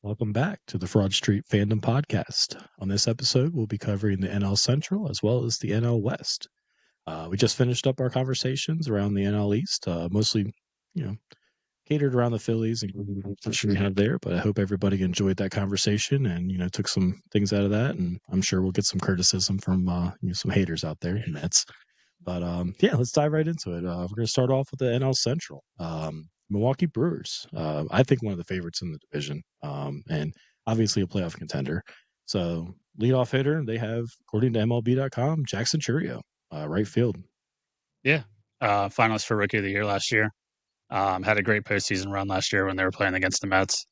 Welcome back to the Phroad Street Fandom Podcast. On this episode, we'll be covering the NL Central as well as the NL West. We just finished up our conversations around the NL East, mostly, catered around the Phillies and what we have there. But I hope everybody enjoyed that conversation and took some things out of that. And I'm sure we'll get some criticism from some haters out there. And that's, but let's dive right into it. We're going to start off with the NL Central. Milwaukee Brewers, I think one of the favorites in the division, and obviously a playoff contender. So leadoff hitter, they have, according to MLB.com, Jackson Chourio, right field. Yeah, finalist for Rookie of the Year last year. Had a great postseason run last year when they were playing against the Mets.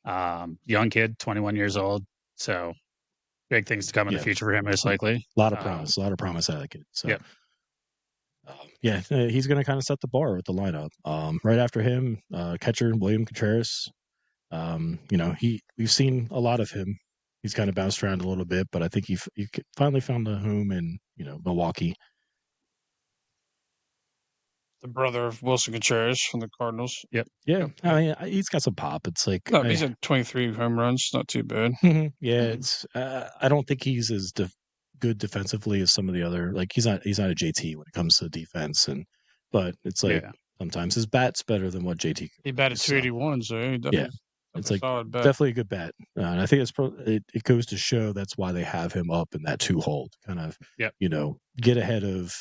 Young kid, 21 years old. So big things to come in the future for him, most likely. A lot of promise out of that kid. So. Yep. He's going to kind of set the bar with the lineup. Right after him, catcher William Contreras. We've seen a lot of him. He's kind of bounced around a little bit, but I think he finally found a home in Milwaukee. The brother of Wilson Contreras from the Cardinals. Yep. Yeah. I mean, he's got some pop. It's like he's at 23 home runs. Not too bad. It's. I don't think he's as good defensively as some of the other. Like he's not a JT when it comes to defense, but it's like sometimes his bat's better than what JT. He batted 281, so he definitely. It's like definitely a good bat, and I think it goes to show that's why they have him up in that 2 hole to kind of get ahead of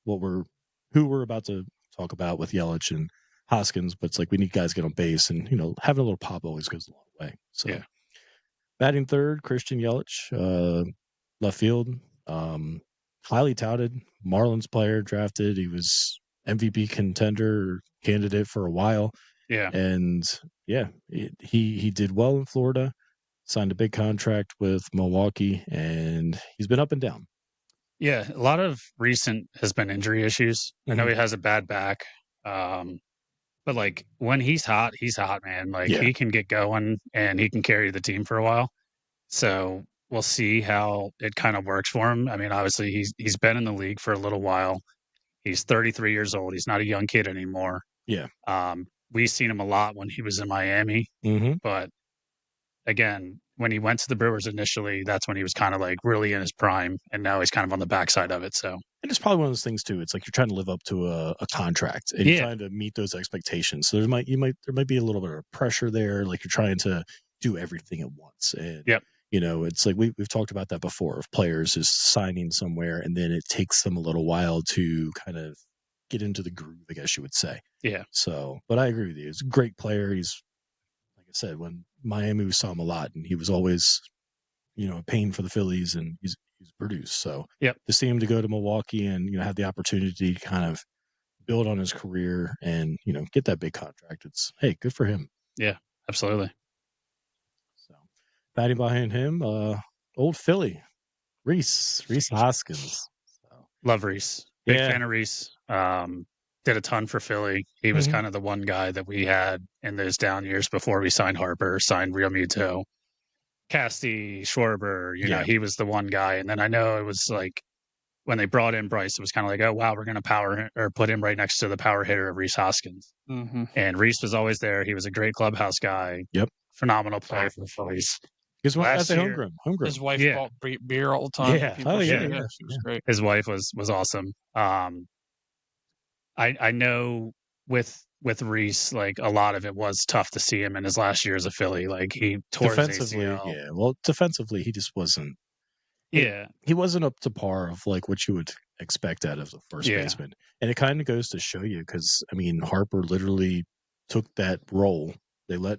who we're about to talk about with Yelich and Hoskins. But it's like we need guys to get on base, and having a little pop always goes a long way. So batting third, Christian Yelich, left field, highly touted Marlins player drafted. He was MVP contender candidate for a while. Yeah. And he did well in Florida, signed a big contract with Milwaukee, and he's been up and down. Yeah, a lot of recent has been injury issues. I know he has a bad back, but like when he's hot, man. Like he can get going and he can carry the team for a while. So we'll see how it kind of works for him. I mean, obviously he's been in the league for a little while. He's 33 years old. He's not a young kid anymore. Yeah. We've seen him a lot when he was in Miami, but again, when he went to the Brewers initially, that's when he was kind of like really in his prime, and now he's kind of on the backside of it. So, and it's probably one of those things too. It's like you're trying to live up to a contract, and you're trying to meet those expectations. So there might be a little bit of pressure there. Like you're trying to do everything at once, and it's like we've talked about that before of players just signing somewhere, and then it takes them a little while to kind of get into the groove, I guess you would say. Yeah. So, but I agree with you. He's a great player. He's, like I said, when Miami, we saw him a lot, and he was always, a pain for the Phillies, and he's produced. So, to see him to go to Milwaukee and have the opportunity to kind of build on his career and get that big contract, it's good for him. Yeah, absolutely. So, batting behind him, old Philly, Rhys Hoskins. So. Love Rhys. Big fan of Rhys. Did a ton for Philly. He was kind of the one guy that we had in those down years before we signed Harper, signed Real Muto, Casty, Schwarber. He was the one guy. And then I know it was like when they brought in Bryce, it was kind of like, oh wow, we're going to put him right next to the power hitter of Rhys Hoskins. And Rhys was always there. He was a great clubhouse guy. Yep, phenomenal player for the Phillies. His wife homegrown. His wife bought beer all the time. Yeah, she was great. His wife was awesome. I know with Rhys, like a lot of it was tough to see him in his last year as a Philly. Like he tore his ACL. Yeah. Well, defensively, he just wasn't. Yeah, he wasn't up to par of like what you would expect out of the first baseman, and it kind of goes to show you because I mean Harper literally took that role. They let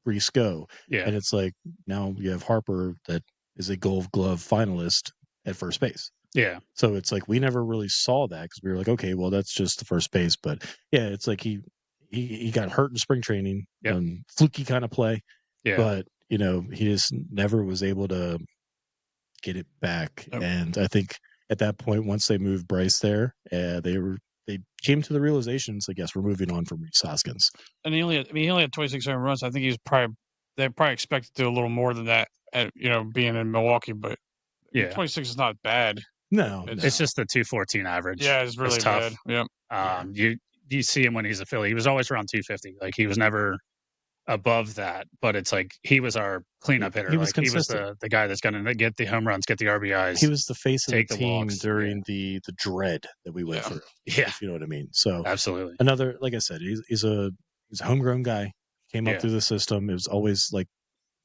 Rhys go, and it's like now you have Harper that is a Gold Glove finalist at first base. Yeah. So it's like we never really saw that because we were like, okay, well that's just the first base, but it's like he got hurt in spring training, fluky kind of play, but he just never was able to get it back. And I think at that point, once they moved Bryce there, they came to the realization, I guess we're moving on from Rhys Hoskins. And he only had 26 home runs. I think they probably expected to do a little more than that at being in Milwaukee, but 26 is not bad. No, it's just the 214 average. Yeah, it's really tough. bad. Yep. You see him when he's a Philly. He was always around 250. Like he was never above that, but it's like he was our cleanup hitter. He was like consistent. He was the guy that's going to get the home runs, get the RBIs. He was the face of the take the team walks. during the dread that we went through. Yeah, if you know what I mean. So absolutely. another, like I said, he's a homegrown guy. Came up through the system. It was always like,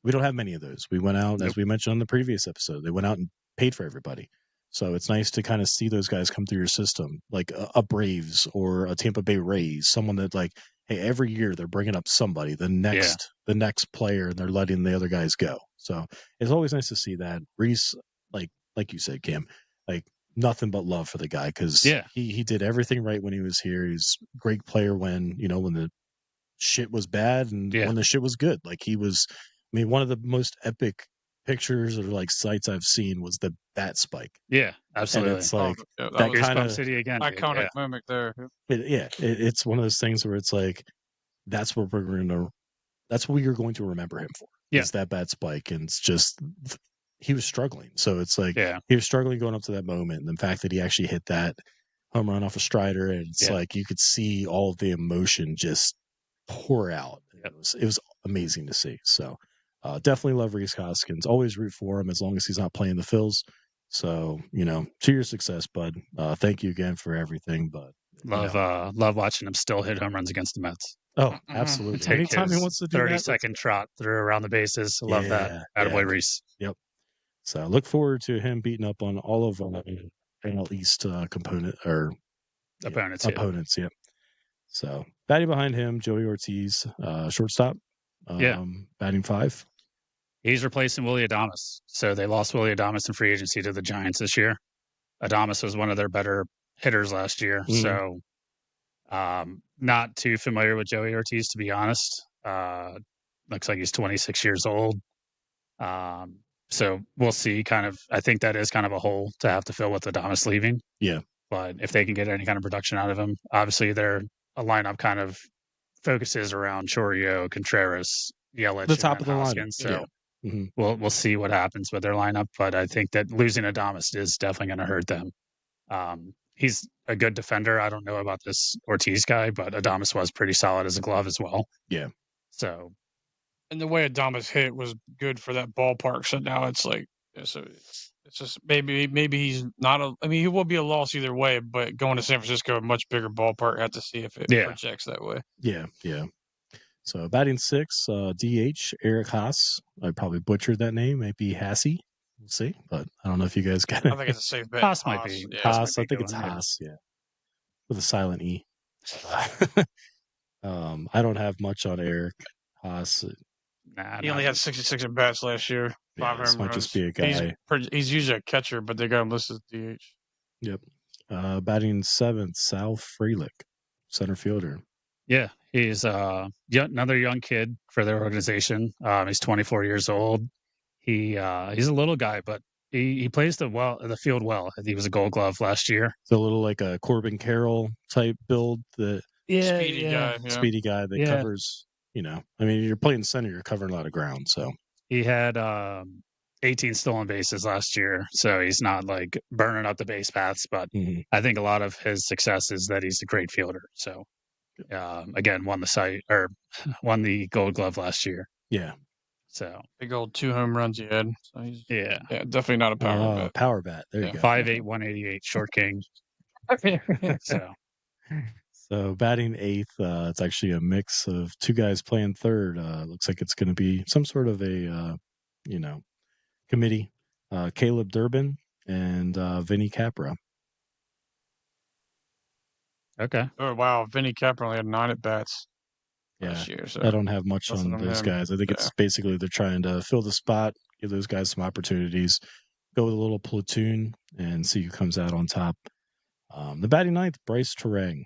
we don't have many of those. We went out, as we mentioned on the previous episode, they went out and paid for everybody. So it's nice to kind of see those guys come through your system, like a Braves or a Tampa Bay Rays, someone that like, hey, every year they're bringing up somebody, the next player, and they're letting the other guys go. So it's always nice to see that. Reese, like you said, Cam, like nothing but love for the guy, because he did everything right when he was here. He's a great player when the shit was bad and when the shit was good. Like he was, I mean, one of the most epic pictures or like sights I've seen was the bat spike. Yeah, absolutely. And it's like that kind of City again, iconic moment there. It's one of those things where it's like, that's what you're going to remember him for. Is that bat spike. And it's just, he was struggling. So it's like, he was struggling going up to that moment. And the fact that he actually hit that home run off a Strider, and it's like, you could see all of the emotion just pour out. It was amazing to see. So definitely love Reese Hoskins. Always root for him as long as he's not playing the Phils. So, to your success, bud. Thank you again for everything. But love watching him still hit home runs against the Mets. Oh, absolutely. Take anytime he wants to do 30-second trot through around the bases. Love that. Attaboy Reese. Yep. So look forward to him beating up on all of NL East opponents. Yep. So batting behind him, Joey Ortiz, shortstop. Batting 5. He's replacing Willy Adames. So they lost Willy Adames in free agency to the Giants this year. Adames was one of their better hitters last year. So not too familiar with Joey Ortiz, to be honest. Looks like he's 26 years old. So we'll see. I think that is kind of a hole to have to fill with Adames leaving. Yeah. But if they can get any kind of production out of him, obviously their lineup kind of focuses around Chourio, Contreras, Yelich, the top of the Hoskins. lineup. So we'll see what happens with their lineup. But I think that losing Adames is definitely going to hurt them. He's a good defender. I don't know about this Ortiz guy, but Adames was pretty solid as a glove as well. Yeah. So, and the way Adames hit was good for that ballpark. So now it's like, so it's just maybe he's not he will be a loss either way. But going to San Francisco, a much bigger ballpark, have to see if it projects that way. Yeah. So batting 6, DH Eric Haas. I probably butchered that name. Maybe Hassey. We'll see, but I don't know if you guys got it. I think it's a safe bet. Haas might be. Haas. I think it's Haas. Yeah, with a silent E. I don't have much on Eric Haas. He only had 66 at bats last year. 5 this might runs. just be a guy. He's usually a catcher, but they got him listed as DH. Yep. Batting 7th, Sal Frelick, center fielder. Yeah, he's another young kid for their organization. He's 24 years old. He's a little guy, but he plays the field well. He was a Gold Glove last year. It's a little like a Corbin Carroll type build. Speedy guy that covers. You're playing center, you're covering a lot of ground. So he had 18 stolen bases last year, so he's not like burning up the base paths. But I think a lot of his success is that he's a great fielder. So again, won the Gold Glove last year. Yeah. So big old 2 home runs he had. So he's definitely not a power bat. Power bat. There you go. 5'8", 188, short king. So batting 8th, it's actually a mix of 2 guys playing third. Looks like it's going to be some sort of a committee. Caleb Durbin and Vinny Capra. Okay. Oh wow, Vinny Capra only had 9 at bats. Yeah, year, so I don't have much on those guys. I think it's basically they're trying to fill the spot, give those guys some opportunities, go with a little platoon, and see who comes out on top. The batting 9th, Bryce Terang,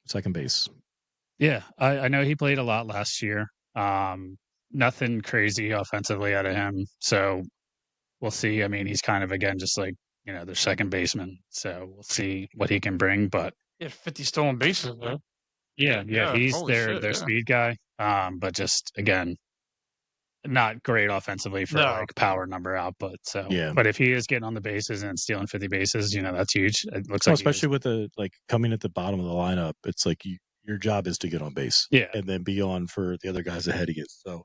second base. Yeah, I know he played a lot last year. Nothing crazy offensively out of him, so we'll see. I mean, he's kind of again just like their second baseman, so we'll see what he can bring. But he had 50 stolen bases though. Yeah, he's their speed guy. But just again, not great offensively for like power number output. So but if he is getting on the bases and stealing 50 bases, that's huge. It looks like especially with the coming at the bottom of the lineup, it's like your job is to get on base, and then be on for the other guys ahead of you. So,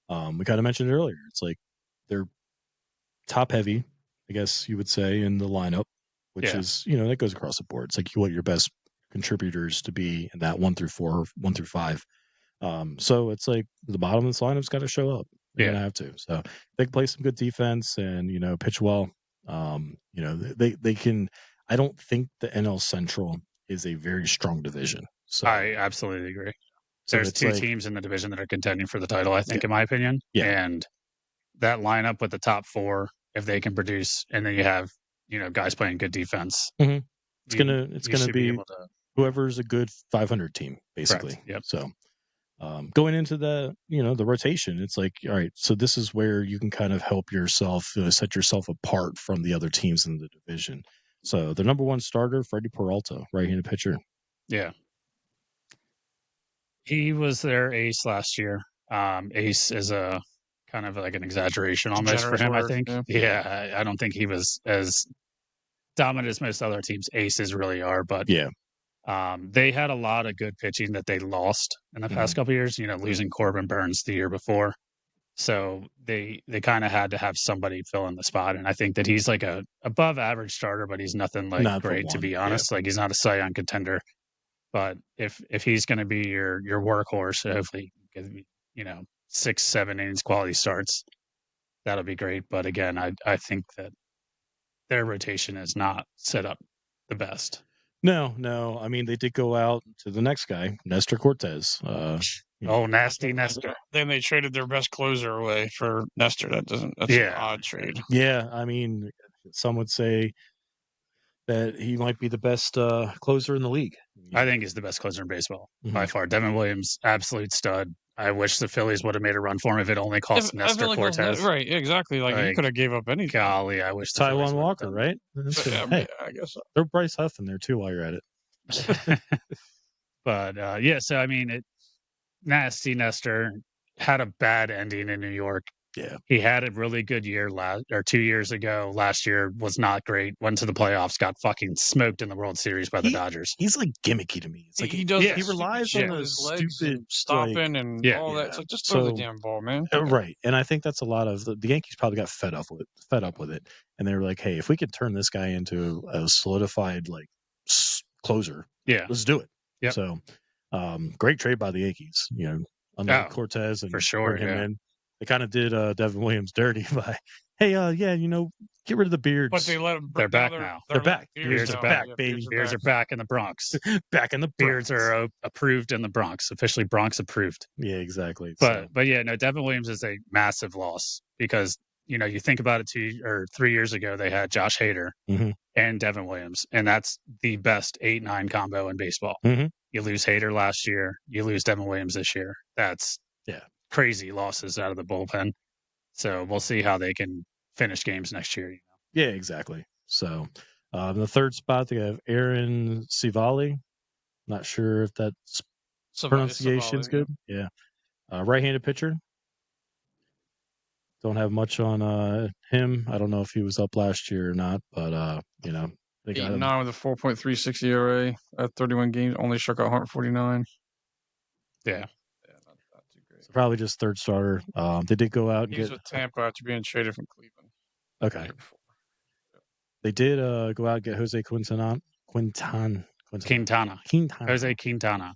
we kind of mentioned it earlier. It's like they're top heavy, I guess you would say, in the lineup, which is, that goes across the board. It's like you want your best contributors to be in that 1 through 4, 1 through 5. So it's like the bottom of this lineup's got to show up. They're gonna have to. So they can play some good defense and pitch well. They can. I don't think the NL Central is a very strong division. So I absolutely agree. There's two teams in the division that are contending for the title, I think, in my opinion. Yeah. And that lineup with the top 4, if they can produce, and then you have, guys playing good defense. Mm-hmm. It's gonna be whoever's a good 500 team, basically. Correct. Yep. So going into the the rotation, it's like, all right, so this is where you can kind of help yourself set yourself apart from the other teams in the division. So the number 1 starter, Freddie Peralta, right-handed pitcher. Yeah. He was their ace last year. Ace is a kind of like an exaggeration almost for him, I think. Yeah, I don't think he was as dominant as most other teams' aces really are, but they had a lot of good pitching that they lost in the past couple of years, losing Corbin Burns the year before. So they kind of had to have somebody fill in the spot. And I think that he's like a above average starter, but he's nothing like not great, to be honest. Like he's not a Cy Young contender. But if he's going to be your workhorse, hopefully, 6, 7 innings quality starts, that'll be great. But again, I think that their rotation is not set up the best. No. I mean, they did go out to the next guy, Nestor Cortez. Nasty Nestor. Then they traded their best closer away for Nestor. That's an odd trade. Yeah, I mean, some would say that he might be the best closer in the league. I think he's the best closer in baseball by far. Devin Williams, absolute stud. I wish the Phillies would have made a run for him if it only cost Nestor Cortez. Right, exactly. Like you could have gave up anything. Golly, I wish Taijuan Walker, right? Hey, I guess so. Throw Bryce Huff in there too while you're at it. But so I mean, nasty Nestor had a bad ending in New York. Yeah, he had a really good year 2 years ago. Last year was not great. Went to the playoffs, got fucking smoked in the World Series by the Dodgers. He's like gimmicky to me. It's like he does. He relies on those stupid stopping and all that. It's like just throw the damn ball, man. Right, and I think that's a lot of the Yankees probably got fed up with it, and they were like, "Hey, if we could turn this guy into a solidified closer, let's do it." Yep. So, great trade by the Yankees. Unlike Cortez and for sure, him in. They kind of did Devin Williams dirty by, hey, get rid of the beards. But they let them. They're back now. They're back. Beards are back, baby. Beards are back in the Bronx. Back in the Bronx. Beards are approved in the Bronx. Officially Bronx approved. Yeah, exactly. But Devin Williams is a massive loss because, you think about it 2 or 3 years ago, they had Josh Hader and Devin Williams, and that's the best 8-9 combo in baseball. Mm-hmm. You lose Hader last year, you lose Devin Williams this year. That's crazy losses out of the bullpen. So we'll see how they can finish games next year. Yeah, exactly. So in the third spot, they have Aaron Civale. Not sure if that's pronunciation's good. Yeah. Right-handed pitcher. Don't have much on him. I don't know if he was up last year or not, but they got him. 8-9 with a 4.36 ERA at 31 games, only struck out 149. Yeah. Probably just third starter. They did go out and get with Tampa after being traded from Cleveland. Okay. They did go out and get Jose Quintana. Jose Quintana.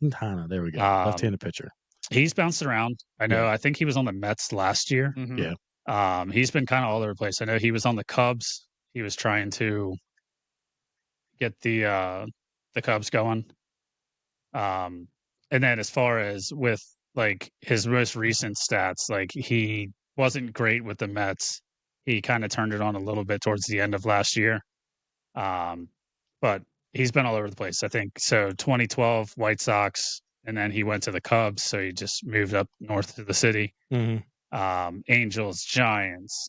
There we go. Left-handed pitcher. He's bounced around. I know. I think he was on the Mets last year. Mm-hmm. Yeah. He's been kind of all over the place. I know he was on the Cubs. He was trying to get the Cubs going. And then as far as with his most recent stats, he wasn't great with the Mets. He kind of turned it on a little bit towards the end of last year. But he's been all over the place, I think. So 2012 White Sox, and then he went to the Cubs. So he just moved up north to the city. Mm-hmm. Angels, Giants.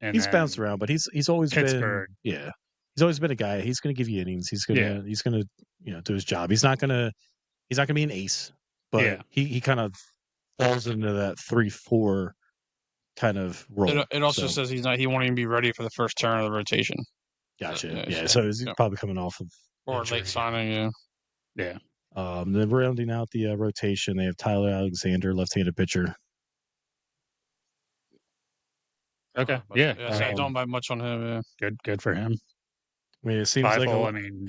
And he's bounced around, but he's always Pittsburgh. He's always been a guy. He's going to give you innings. He's gonna do his job. He's not gonna be an ace. But he kind of falls into that 3-4 kind of role. It also says he won't even be ready for the first turn of the rotation. Gotcha. So he's probably coming off of or injury. late signing. Yeah. Then rounding out the rotation, they have Tyler Alexander, left-handed pitcher. Okay, yeah. I don't buy much on him. Yeah. Good for him. I mean, it seems like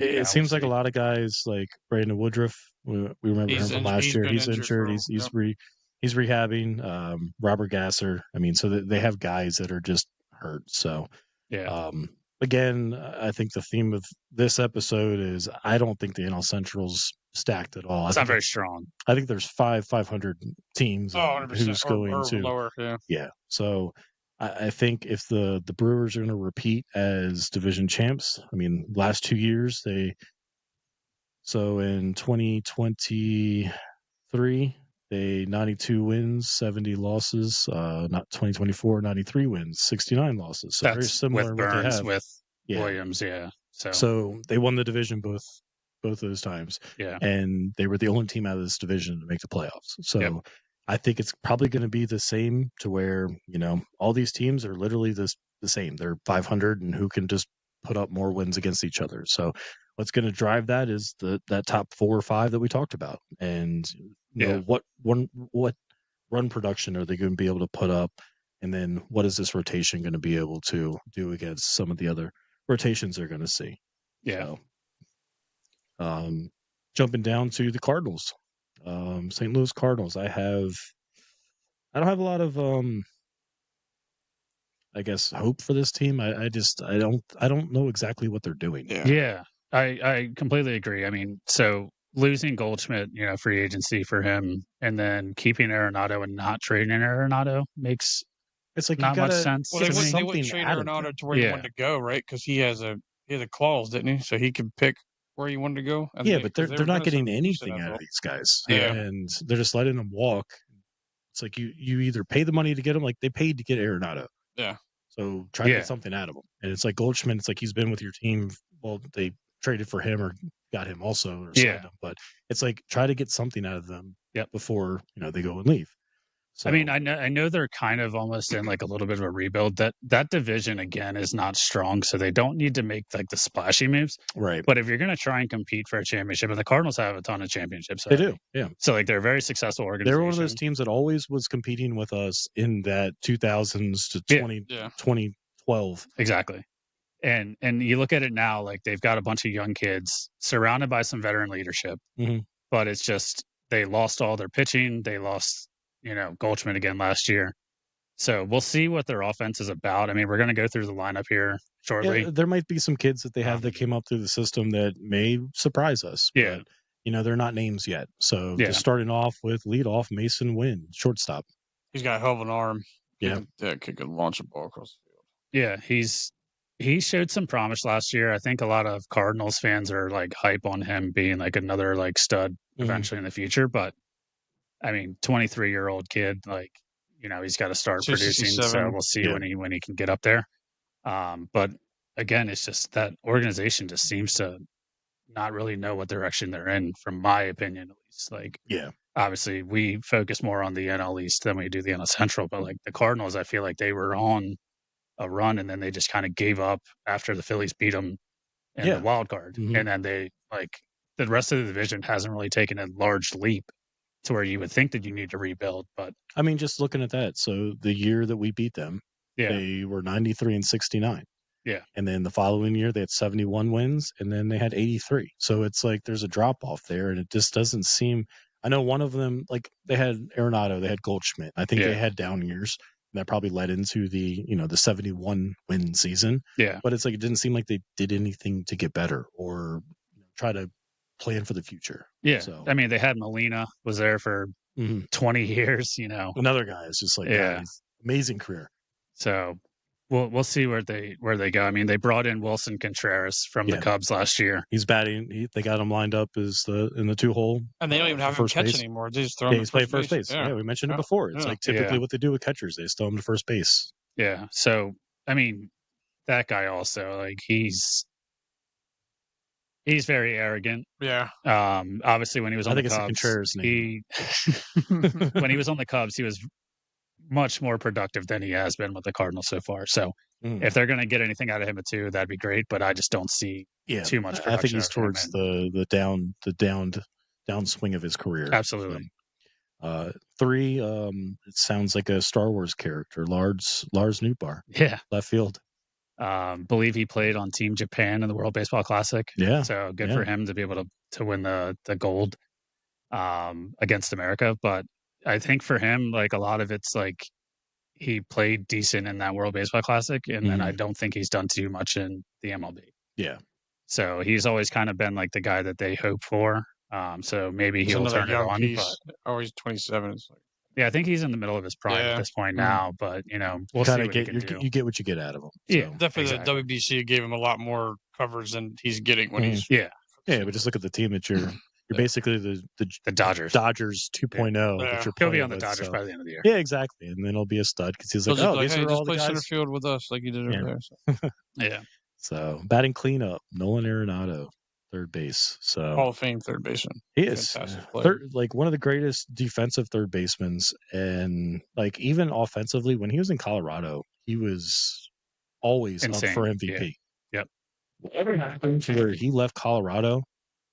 it seems like a lot of guys like Brandon Woodruff. We remember him from last year. He's injured. He's rehabbing. Robert Gasser. I mean, so they have guys that are just hurt. So yeah. Again, I think the theme of this episode is I don't think the NL Central's stacked at all. It's not very strong. I think there's 500 teams. Who's going to lower? Yeah. So I think if the Brewers are going to repeat as division champs, I mean, last 2 years so in 2023 they 92 wins, 70 losses. Not 2024, 93 wins, 69 losses. So that's very similar with what Burns, they have with Williams. Yeah. So they won the division both those times. Yeah. And they were the only team out of this division to make the playoffs. So I think it's probably going to be the same to where, all these teams are literally the same. They're 500 and who can just put up more wins against each other. So what's going to drive that is that top 4 or 5 that we talked about. And what run production are they going to be able to put up? And then what is this rotation going to be able to do against some of the other rotations they're going to see? Yeah. So, jumping down to the Cardinals, St. Louis Cardinals. I don't have a lot of, I guess, hope for this team. I don't know exactly what they're doing. Yeah. I completely agree. I mean, so losing Goldschmidt, free agency for him, and then keeping Arenado and not trading Arenado makes not much sense. Well, they wouldn't trade Arenado to where he wanted to go, right? Because he has a clause, didn't he? So he could pick where he wanted to go. But they're not getting anything out of these guys. Yeah. And they're just letting them walk. It's like you either pay the money to get them, like they paid to get Arenado. Yeah. So try to get something out of him. And it's like Goldschmidt, it's like he's been with your team. Well, they traded for him or got him also or signed him. But it's like try to get something out of them before they go and leave. So, I mean, I know they're kind of almost in like a little bit of a rebuild. That division again is not strong, so they don't need to make like the splashy moves. Right. But if you're going to try and compete for a championship, and the Cardinals have a ton of championships, they do. Yeah. So like they're a very successful organization. They're one of those teams that always was competing with us in that 2000s to 2012. Exactly. And you look at it now, like they've got a bunch of young kids surrounded by some veteran leadership, but it's just they lost all their pitching. They lost. Goldschmidt again last year. So we'll see what their offense is about. I mean, we're going to go through the lineup here shortly. Yeah, there might be some kids that they have that came up through the system that may surprise us. Yeah. But, they're not names yet. So just starting off with leadoff, Mason Wynn, shortstop. He's got a hell of an arm. Yeah. Kick and launch a ball across the field. Yeah, he showed some promise last year. I think a lot of Cardinals fans are like hype on him being like another like stud eventually in the future. But I mean, 23-year-old kid, like, he's got to start producing. So we'll see when he can get up there. But again, it's just that organization just seems to not really know what direction they're in, from my opinion, at least. Like, obviously we focus more on the NL East than we do the NL Central, but like the Cardinals, I feel like they were on a run and then they just kind of gave up after the Phillies beat them in the wild card. And then they the rest of the division hasn't really taken a large leap to where you would think that you need to rebuild. But I mean, just looking at that. So the year that we beat them, they were 93 and 69. Yeah. And then the following year they had 71 wins and then they had 83. So it's like there's a drop off there and it just doesn't seem. I know one of them, like they had Arenado, they had Goldschmidt. I think they had down years. And that probably led into the, the 71 win season. Yeah. But it's like it didn't seem like they did anything to get better or try to plan for the future. Yeah. So, I mean, they had Molina was there for 20 years, Another guy is just like, amazing career. So we'll see where they go. I mean, they brought in Wilson Contreras from the Cubs last year. He's batting. They got him lined up as in the 2-hole. And they don't even have him catch anymore. They just throw him he's played first base. Yeah, we mentioned it before. It's like typically what they do with catchers. They just throw him to first base. Yeah. So, I mean, that guy also, like, he's very arrogant. Yeah. Obviously, when he was on the Cubs, Contreras name. When he was on the Cubs, he was much more productive than he has been with the Cardinals so far. So if they're going to get anything out of him too, that'd be great. But I just don't see too much production. I think he's towards the downed downswing of his career. Absolutely. So, 3, it sounds like a Star Wars character, Lars Nootbaar. Yeah. Left field. Believe he played on Team Japan in the World Baseball Classic. Yeah. So good for him to be able to win the gold against America. But I think for him, like a lot of it's like he played decent in that World Baseball Classic, and then I don't think he's done too much in the MLB. Yeah. So he's always kind of been like the guy that they hope for. So maybe he'll turn it on. Piece. But he's 27. It's like, yeah, I think he's in the middle of his prime at this point now. But we'll see what he can do. You get what you get out of him. So. Yeah, definitely. Exactly. The WBC gave him a lot more coverage than he's getting when he's but just look at the team that you're basically the Dodgers 2.0 that you're he'll be on the with, Dodgers by the end of the year. Yeah, exactly, and then he'll be a stud because he's like, these are all the guys. Center field with us like you did over there. So. Yeah. So batting cleanup, Nolan Arenado, third base. So Hall of Fame third baseman. He is like one of the greatest defensive third basemen, and like even offensively, when he was in Colorado, he was always insane. Up for MVP. Yeah. Yep. Whatever happened to where he left Colorado,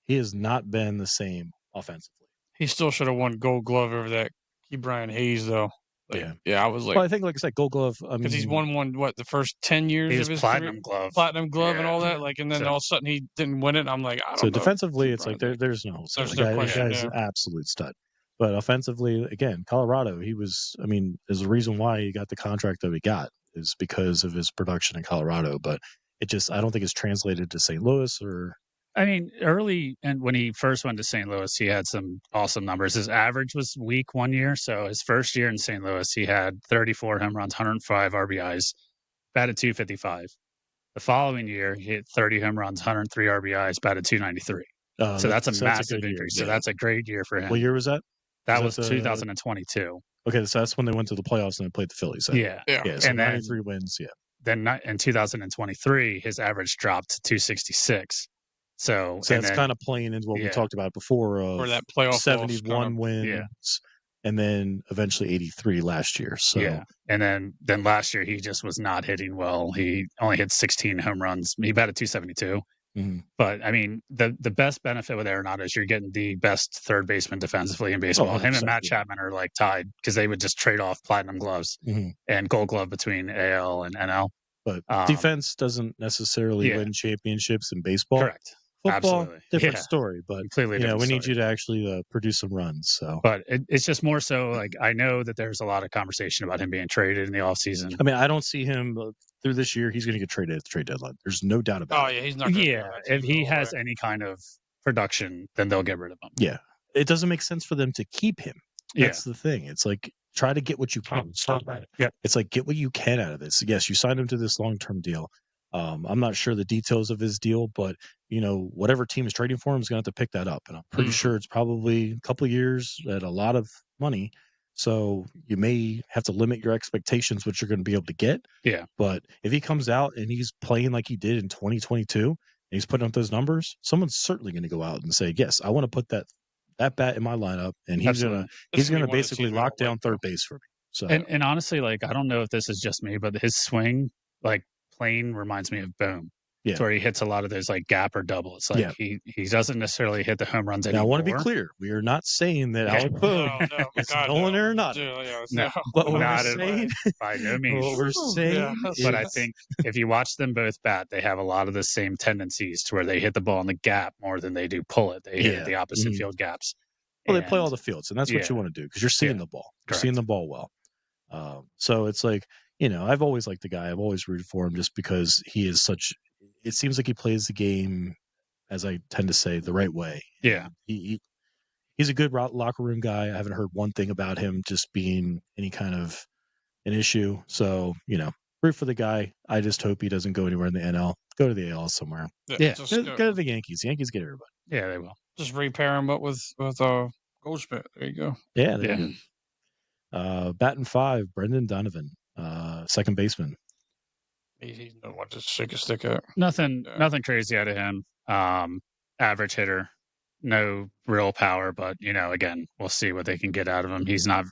he has not been the same offensively. He still should have won Gold Glove over that Brian Hayes, though. I was like, well, I think like I said, Gold Glove. Because he's won the first 10 years of his platinum career, glove, and all that. Like, and then all of a sudden he didn't win it. I'm like, I don't know. So defensively, it's like there's no question. Guy's an absolute stud. But offensively, again, Colorado, he was. I mean, there's a reason why he got the contract that he got is because of his production in Colorado. But it just, I don't think it's translated to St. Louis or. I mean, early and when he first went to St. Louis, he had some awesome numbers. His average was weak one year. So his first year in St. Louis, he had 34 home runs, 105 RBIs, batted .255. The following year, he hit 30 home runs, 103 RBIs, batted .293. So that's a massive increase. So that's a great year for him. What year was that? That was 2022. Okay, so that's when they went to the playoffs and they played the Phillies. So so and 93 wins. Yeah. Then in 2023, his average dropped to 266. So that's kind of playing into what we talked about before of that playoff 71 wins, and then eventually 83 last year. So and then last year he just was not hitting well. He only hit 16 home runs. He batted .272. Mm-hmm. But I mean, the best benefit with Arenado is you're getting the best third baseman defensively in baseball. Him and Matt Chapman are like tied because they would just trade off platinum gloves and Gold Glove between AL and NL. But defense doesn't necessarily win championships in baseball. Correct. Football, absolutely. Different story, but completely we need you to actually produce some runs. So, but it's just more so like I know that there's a lot of conversation about him being traded in the offseason. I mean, I don't see him through this year. He's going to get traded at the trade deadline. There's no doubt about it. Oh yeah, he's not. If he has any kind of production, then they'll get rid of him. Yeah, it doesn't make sense for them to keep him. That's the thing. It's like try to get what you can. It's like get what you can out of this. Yes, you signed him to this long-term deal. I'm not sure the details of his deal, but whatever team is trading for him is going to have to pick that up. And I'm pretty sure it's probably a couple of years at a lot of money. So you may have to limit your expectations, what you're going to be able to get. Yeah. But if he comes out and he's playing like he did in 2022 and he's putting up those numbers, someone's certainly going to go out and say, yes, I want to put that bat in my lineup. And he's going to basically lock down third base for me. So, and honestly, like, I don't know if this is just me, but his swing, like, plane reminds me of Boom. Yeah. It's where he hits a lot of those like gap or double. It's like he doesn't necessarily hit the home runs anymore. Now, I want to be clear. We are not saying that Alec Boom is Nolan Arenado. No, what we're saying, by no means. What we're saying but I think if you watch them both bat, they have a lot of the same tendencies to where they hit the ball in the gap more than they do pull it. They hit the opposite field gaps. Well, they play all the fields, and that's what you want to do because you're seeing the ball. You're seeing the ball well. So it's like, I've always liked the guy. I've always rooted for him just because he is such – it seems like he plays the game, as I tend to say, the right way. Yeah. He's a good locker room guy. I haven't heard one thing about him just being any kind of an issue. So, root for the guy. I just hope he doesn't go anywhere in the NL. Go to the AL somewhere. Yeah. Go to the Yankees. The Yankees get everybody. Yeah, they will. Just repair him up with Goldschmidt. There you go. Yeah. Batting 5, Brendan Donovan, second baseman. He's no one to shake a stick at. Nothing crazy out of him. Average hitter, no real power, but again, we'll see what they can get out of him. He's not.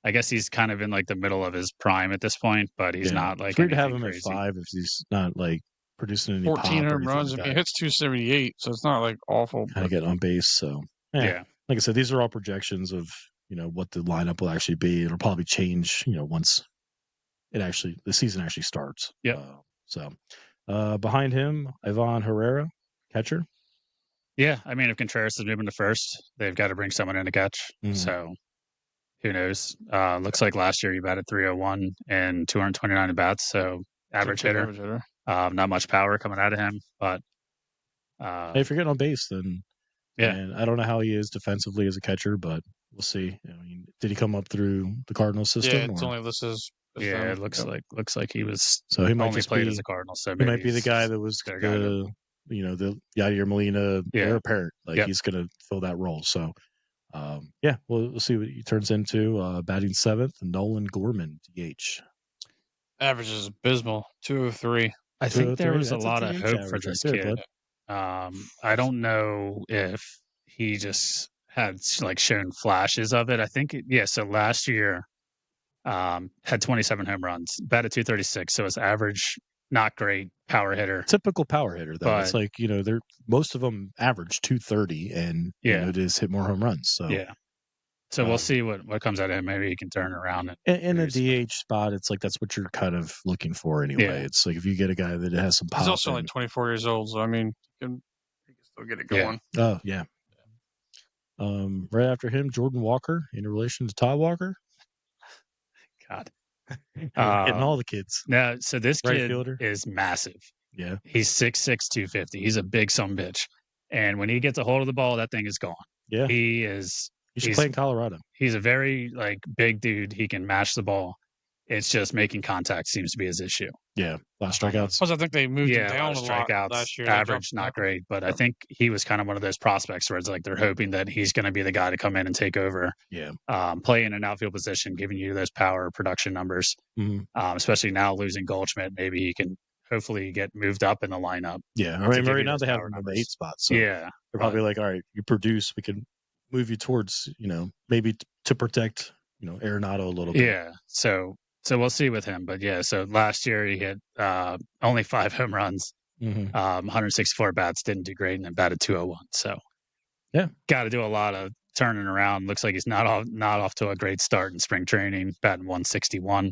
I guess he's kind of in like the middle of his prime at this point, but he's not like. It's weird to have him at 5 if he's not like producing any 14 home runs. I mean, he hits 278, so it's not like awful. Kind of getting on base, so Yeah. Like I said, these are all projections of what the lineup will actually be. It'll probably change once the season actually starts. Yep. Behind him, Ivan Herrera, catcher. Yeah, I mean, if Contreras is moving to first, they've got to bring someone in to catch. So who knows? Looks like last year he batted .301 and 229 at bats, so average hitter. Not much power coming out of him, but if you're getting on base, then and I don't know how he is defensively as a catcher, but we'll see. I mean, did he come up through the Cardinals system? Yeah, it's only listed as it looks like he was. So he might only just played be as a Cardinal. So he might be the guy that was the Yadier Molina heir apparent. Like he's going to fill that role. So we'll see what he turns into. Batting seventh, Nolan Gorman, DH. Average is abysmal, 203. I think there was a lot of hope for this kid. I don't know if he just had shown flashes of it. I think so last year had 27 home runs, batted .236, so his average not great power hitter. Typical power hitter though. But, it's like they're most of them average .230 and just hit more home runs. So So we'll see what comes out of him. Maybe he can turn around. In a DH spot, it's like that's what you're kind of looking for anyway. Yeah. It's like if you get a guy that has some pop. He's also only 24 years old, so I mean, he can still get it going. Oh, yeah. Right after him, Jordan Walker, in relation to Todd Walker. God. Getting all the kids. No, so this kid is massive. Yeah. He's 6'6", 250. He's a big sumbitch. And when he gets a hold of the ball, that thing is gone. Yeah. He should play in Colorado. He's a very big dude. He can mash the ball. It's just making contact seems to be his issue. Yeah, a lot of strikeouts. Plus, I think they moved him down a lot last year. Average, not great, but I think he was kind of one of those prospects where it's like they're hoping that he's going to be the guy to come in and take over. Yeah, play in an outfield position, giving you those power production numbers. Especially now losing Goldschmidt, maybe he can hopefully get moved up in the lineup. Yeah, I mean, right now they have him in the 8 spot, so they're probably like, all right, you produce, we can move you towards, maybe to protect, Arenado a little bit. Yeah, so we'll see with him, but so last year he hit only 5 home runs, 164 bats, didn't do great, and then batted .201. So got to do a lot of turning around. Looks like he's not off to a great start in spring training, batting .161.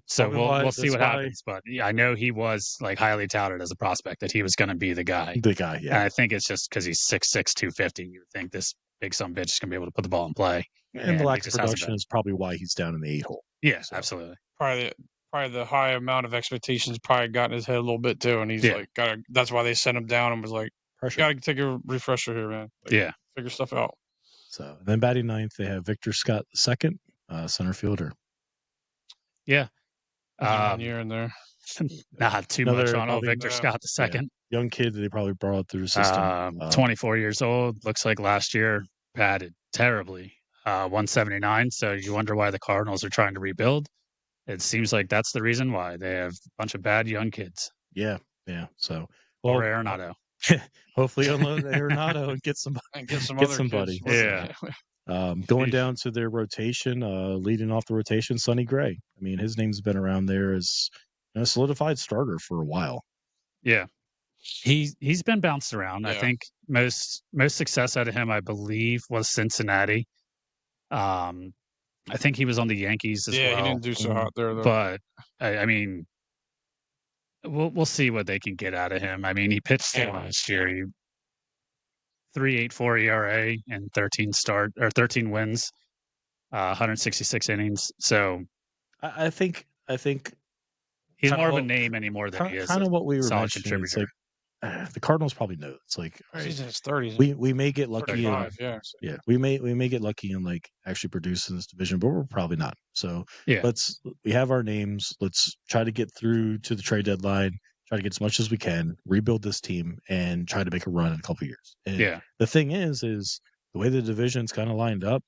So we'll see what happens. But I know he was highly touted as a prospect that he was going to be the guy. Yeah. And I think it's just because he's 6'6", 250. You would think this big sumbitch is going to be able to put the ball in play. And the lack of production is probably why he's down in the 8 hole. Yeah, so. Absolutely. Probably the high amount of expectations probably got in his head a little bit too, and he's that's why they sent him down and was like, got to take a refresher here, man. Figure stuff out. So then batting ninth, they have Victor Scott II, center fielder. Yeah. 1 year in there. Not too much on old Victor Scott II. Yeah. Young kid that they probably brought through the system. 24 years old. Looks like last year batted terribly. 179. So you wonder why the Cardinals are trying to rebuild. It seems like that's the reason why they have a bunch of bad young kids. Yeah. So or Arenado. Hopefully unload Arenado and get somebody. Yeah. Going down to their rotation, leading off the rotation, Sonny Gray. I mean, his name's been around there as a solidified starter for a while. Yeah. He's been bounced around. Yeah. I think most success out of him, I believe, was Cincinnati. I think he was on the Yankees as well. Yeah, he didn't do so hot there, though. But I mean, we'll see what they can get out of him. I mean, he pitched last year. 3.84 ERA and 13 wins, 166 innings. So I think he's more of a name anymore than he is kind of what we were solid mentioning. Contributor. It's like the Cardinals probably know. It's like he's in his 30s. We may get lucky. We may get lucky and actually produce in this division, but we're probably not. So we have our names. Let's try to get through to the trade deadline. Try to get as much as we can, rebuild this team, and try to make a run in a couple of years. And the thing is the way the division's kind of lined up,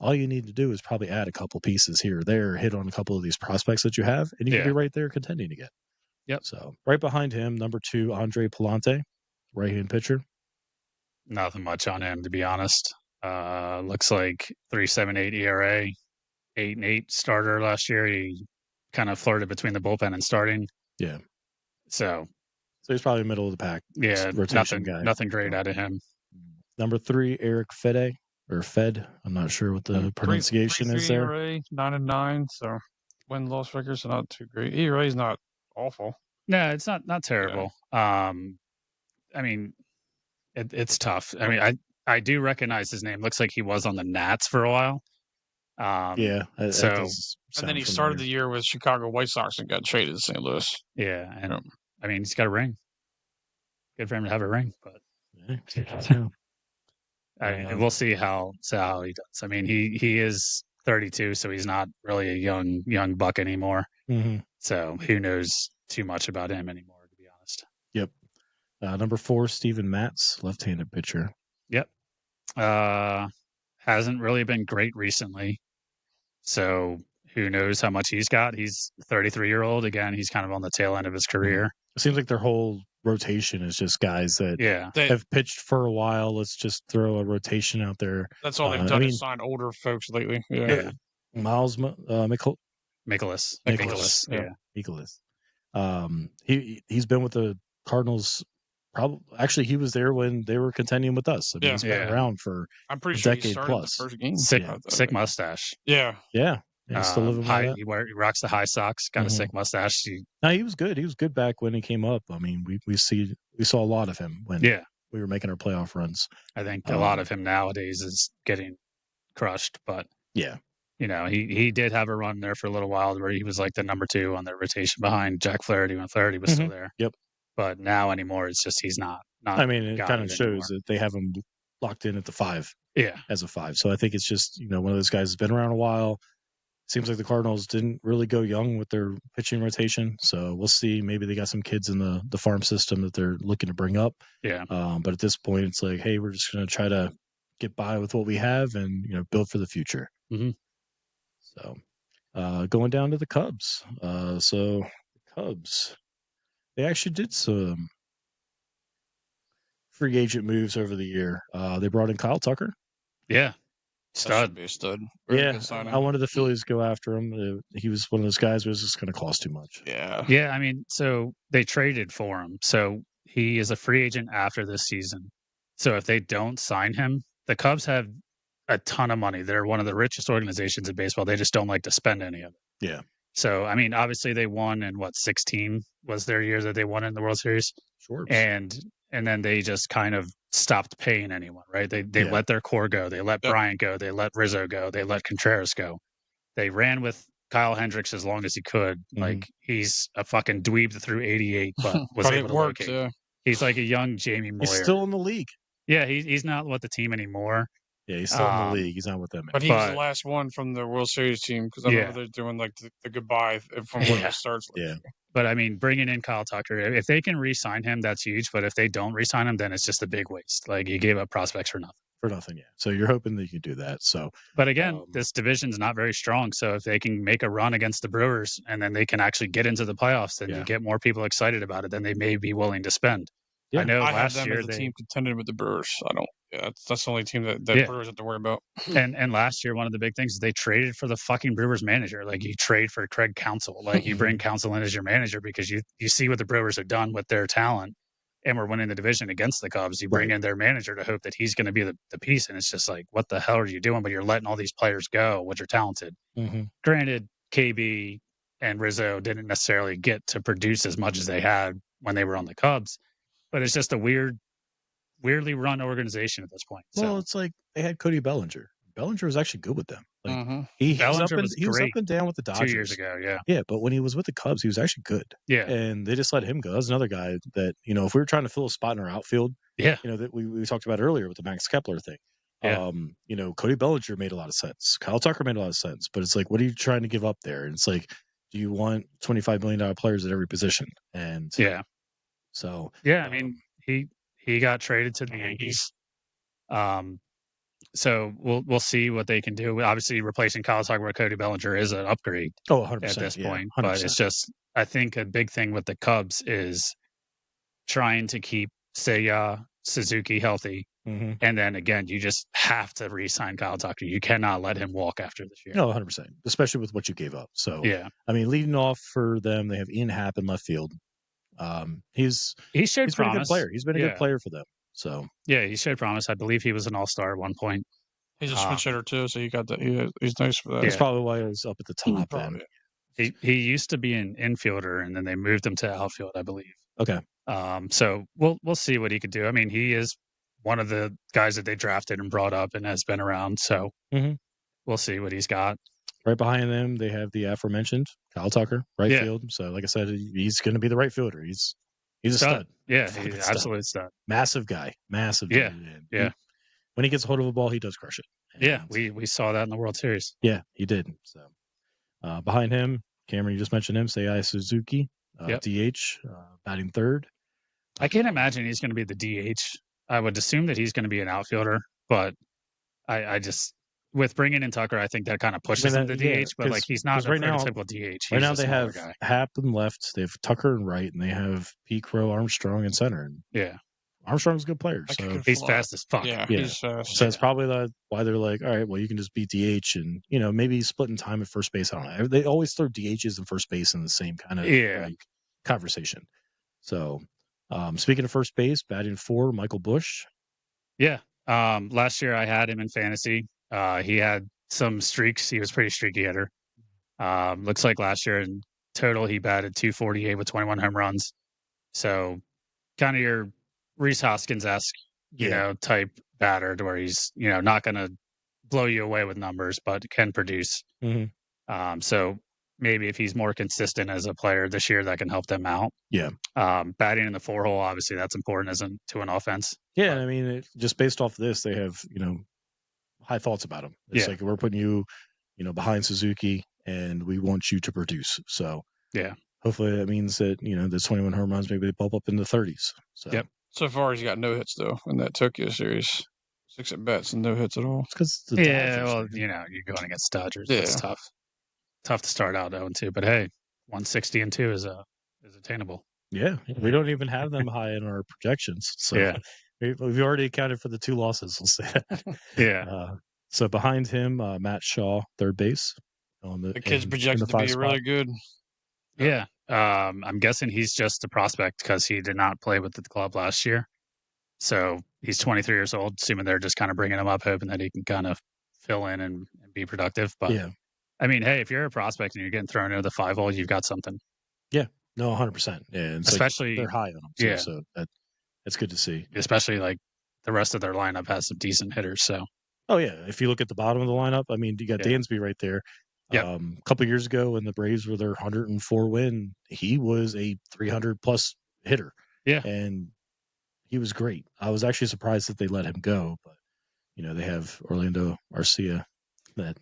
all you need to do is probably add a couple pieces here or there, hit on a couple of these prospects that you have, and you can be right there contending again. Yep. So right behind him, number 2, Andre Palante, right-hand pitcher. Nothing much on him, to be honest. Looks like 3.78 ERA, 8.8 starter last year. He kind of flirted between the bullpen and starting. Yeah. So he's probably middle of the pack. Yeah, rotation guy. Nothing great out of him. Number 3, Eric Fede or Fed. I'm not sure what the pronunciation is there. ERA 9-9, so win-loss records are not too great. ERA is not awful. No, it's not terrible. I mean, it's tough. I mean, I do recognize his name. Looks like he was on the Nats for a while. Yeah, that so does And then he sound started familiar. the year with Chicago White Sox and got traded to St. Louis. yeah, and Yep. I mean, he's got a ring. Good for him to have a ring, but we'll see how he does. I mean, he is 32, so he's not really a young buck anymore. Mm-hmm. So who knows too much about him anymore, to be honest. Yep. Number 4, Steven Matz, left-handed pitcher. Yep. Hasn't really been great recently. So who knows how much he's got. He's 33-year-old. Again, he's kind of on the tail end of his career. It seems like their whole rotation is just guys that have pitched for a while. Let's just throw a rotation out there. That's all they've done is sign older folks lately. Yeah. Miles Nicholas. Yeah. He's been with the Cardinals. Actually, he was there when they were contending with us. I mean, he's been around for I'm pretty a sure decade plus. The first game. Sick mustache. Yeah. He's still living by that. He rocks the high socks. Got a sick mustache. No, he was good. He was good back when he came up. I mean, we saw a lot of him when we were making our playoff runs. I think a lot of him nowadays is getting crushed, but you know, he did have a run there for a little while where he was like the number 2 on their rotation behind Jack Flaherty when Flaherty was still there. Yep. But now anymore, it's just he's not. I mean, it kind of shows that they have him locked in at the 5. Yeah, as a 5. So I think it's just one of those guys has been around a while. Seems like the Cardinals didn't really go young with their pitching rotation, so we'll see. Maybe they got some kids in the farm system that they're looking to bring up. Yeah. But at this point, it's like, hey, we're just going to try to get by with what we have and build for the future. Mm-hmm. So, going down to the Cubs. So the Cubs, they actually did some free agent moves over the year. They brought in Kyle Tucker. Yeah. Stud. Be a stud. I wanted the Phillies to go after him. He was one of those guys who was just going to cost too much. Yeah. I mean, so they traded for him. So he is a free agent after this season. So if they don't sign him, the Cubs have a ton of money. They're one of the richest organizations in baseball. They just don't like to spend any of it. Yeah. So, I mean, obviously they won in 16 was their year that they won in the World Series. Sure. And then they just kind of stopped paying anyone, right? They let their core go. They let Bryant go. They let Rizzo go. They let Contreras go. They ran with Kyle Hendricks as long as he could. Mm-hmm. Like, he's a fucking dweeb through 88, but was able to locate. Yeah. He's like a young Jamie Moyer. He's still in the league. Yeah, he's not with the team anymore. Yeah, he's still in the league. He's not with them. But he's the last one from the World Series team because I remember they're doing like the goodbye from when it starts. Yeah. But I mean, bringing in Kyle Tucker, if they can re-sign him, that's huge. But if they don't re-sign him, then it's just a big waste. Like, you gave up prospects for nothing. Yeah. So you're hoping that you can do that. So, but again, this division's not very strong. So if they can make a run against the Brewers and then they can actually get into the playoffs, then you get more people excited about it. Then they may be willing to spend. Yeah. I know I last had them year as the team contended with the Brewers. I don't. Yeah, that's the only team that Brewers have to worry about. And last year, one of the big things is they traded for the fucking Brewers manager. Like, you trade for Craig Counsell. Like, you bring Counsell in as your manager because you see what the Brewers have done with their talent, and we're winning the division against the Cubs. You bring in their manager to hope that he's going to be the piece, and it's just like, what the hell are you doing? But you're letting all these players go, which are talented. Mm-hmm. Granted, KB and Rizzo didn't necessarily get to produce as much as they had when they were on the Cubs, but it's just a weirdly run organization at this point. Well, it's like they had Cody Bellinger. Bellinger was actually good with them. Like, he was up and down with the Dodgers 2 years ago. Yeah, but when he was with the Cubs, he was actually good. Yeah, and they just let him go. That's another guy that if we were trying to fill a spot in our outfield, that we talked about earlier with the Max Kepler thing. Yeah. Cody Bellinger made a lot of sense. Kyle Tucker made a lot of sense. But it's like, what are you trying to give up there? And it's like, do you want $25 million players at every position? And so I mean, he got traded to the Yankees. So we'll see what they can do. Obviously, replacing Kyle Tucker with Cody Bellinger is an upgrade 100%, at this point. 100%. But it's just, I think a big thing with the Cubs is trying to keep Seiya Suzuki healthy. Mm-hmm. And then again, you just have to re-sign Kyle Tucker. You cannot let him walk after this year. No, 100%, especially with what you gave up. So, I mean, leading off for them, they have Ian Happ in left field. He's showed been a good player. He's been a good player for them. So yeah, he showed promise. I believe he was an all-star at one point. He's a switch hitter too, so he got that. He's nice for that. that's probably why he was up at the top. Then he used to be an infielder, and then they moved him to outfield, I believe. Okay. So we'll see what he could do. I mean, he is one of the guys that they drafted and brought up and has been around. So we'll see what he's got. Right behind them, they have the aforementioned Kyle Tucker, right field. So, like I said, he's going to be the right fielder. He's a stud. Yeah, he's absolute stud. Massive guy. Massive. Yeah, dude. yeah. When he gets a hold of a ball, he does crush it. And yeah, we saw that in the World Series. Yeah, he did. So behind him, Cameron, you just mentioned him, Seiya Suzuki, DH, batting third. I can't imagine he's going to be the DH. I would assume that he's going to be an outfielder, but I just with bringing in Tucker, I think that kind of pushes him to DH. But like he's not a prototypical DH. Right now they have Happ and left. They have Tucker and right, and they have Pete Crow, Armstrong and center. And yeah, Armstrong's a good player. So he's fast as fuck. Yeah. He's fast. So that's probably why they're like, all right, well, you can just beat DH and, maybe splitting time at first base. I don't know. They always throw DHs and first base in the same kind of conversation. So speaking of first base, batting four, Michael Busch. Yeah. Last year I had him in fantasy. He had some streaks. He was pretty streaky hitter. Looks like last year in total he batted 248 with 21 home runs. So kind of your Rhys Hoskins-esque, type batter to where he's, not going to blow you away with numbers, but can produce. So maybe if he's more consistent as a player this year, that can help them out. Yeah. Batting in the 4-hole, obviously that's important to an offense. Yeah. I mean, just based off of this, they have, high thoughts about him. It's like, we're putting you, behind Suzuki and we want you to produce. So yeah. Hopefully that means that, the 21 home runs, maybe they bump up in the 30s. So. Yep. So far, he's got no hits, though, in that Tokyo series. 6 at-bats and no hits at all. It's because you're going against Dodgers. Yeah. It's tough. Tough to start out 0-2. But, hey, 160-2 is attainable. Yeah. We don't even have them high in our projections. So we've already accounted for the 2 losses, we'll say that. Yeah. So behind him, Matt Shaw, third base. The kid's projected to be really good. Yeah. I'm guessing he's just a prospect because he did not play with the club last year. So he's 23 years old, assuming they're just kind of bringing him up, hoping that he can kind of fill in and be productive. But, I mean, hey, if you're a prospect and you're getting thrown into the 5-hole, you've got something. Yeah. No, 100%. Yeah. And especially they're high on him, too. Yeah. So that's good to see. Especially like the rest of their lineup has some decent hitters. So. Oh, yeah. If you look at the bottom of the lineup, I mean, you got Dansby right there. Yeah. A couple of years ago when the Braves were their 104 win, he was a 300 plus hitter. Yeah. And he was great. I was actually surprised that they let him go, but they have Orlando Arcia that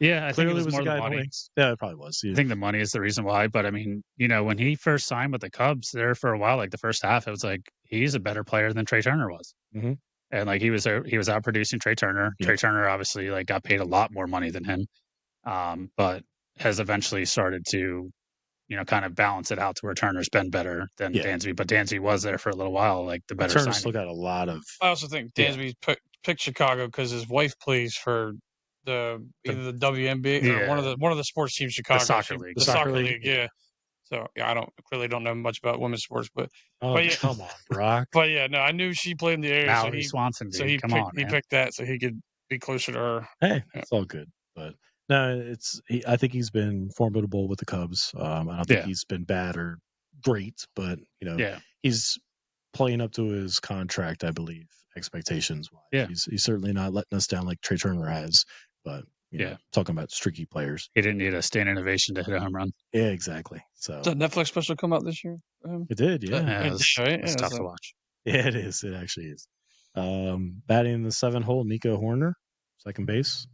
I think it was more the money. Yeah, it probably was. I think the money is the reason why. But I mean, when he first signed with the Cubs there for a while, like the first half, it was like he's a better player than Trey Turner was. Mm-hmm. And like he was out producing Trey Turner. Trey Turner obviously like got paid a lot more money than him. But has eventually started to, kind of balance it out to where Turner's been better than Dansby. But Dansby was there for a little while, like the better. Turner still got a lot of. I also think Dansby picked Chicago because his wife plays for either the WNBA or one of the sports teams. Chicago, the soccer league. The soccer league. Yeah. So I clearly don't know much about women's sports, but come on, Brock. But I knew she played in the area. Mallory Swanson. So he picked that so he could be closer to her. Hey, it's all good, but. No, I think he's been formidable with the Cubs. I don't think he's been bad or great, but he's playing up to his contract, I believe, expectations wise. Yeah. He's certainly not letting us down like Trey Turner has, but talking about streaky players. He didn't need a standing ovation to hit a home run. Yeah, exactly. So does that Netflix special come out this year? It did, yeah. It's tough to watch. Yeah, it is. It actually is. Batting in the 7-hole, Nico Horner, second base.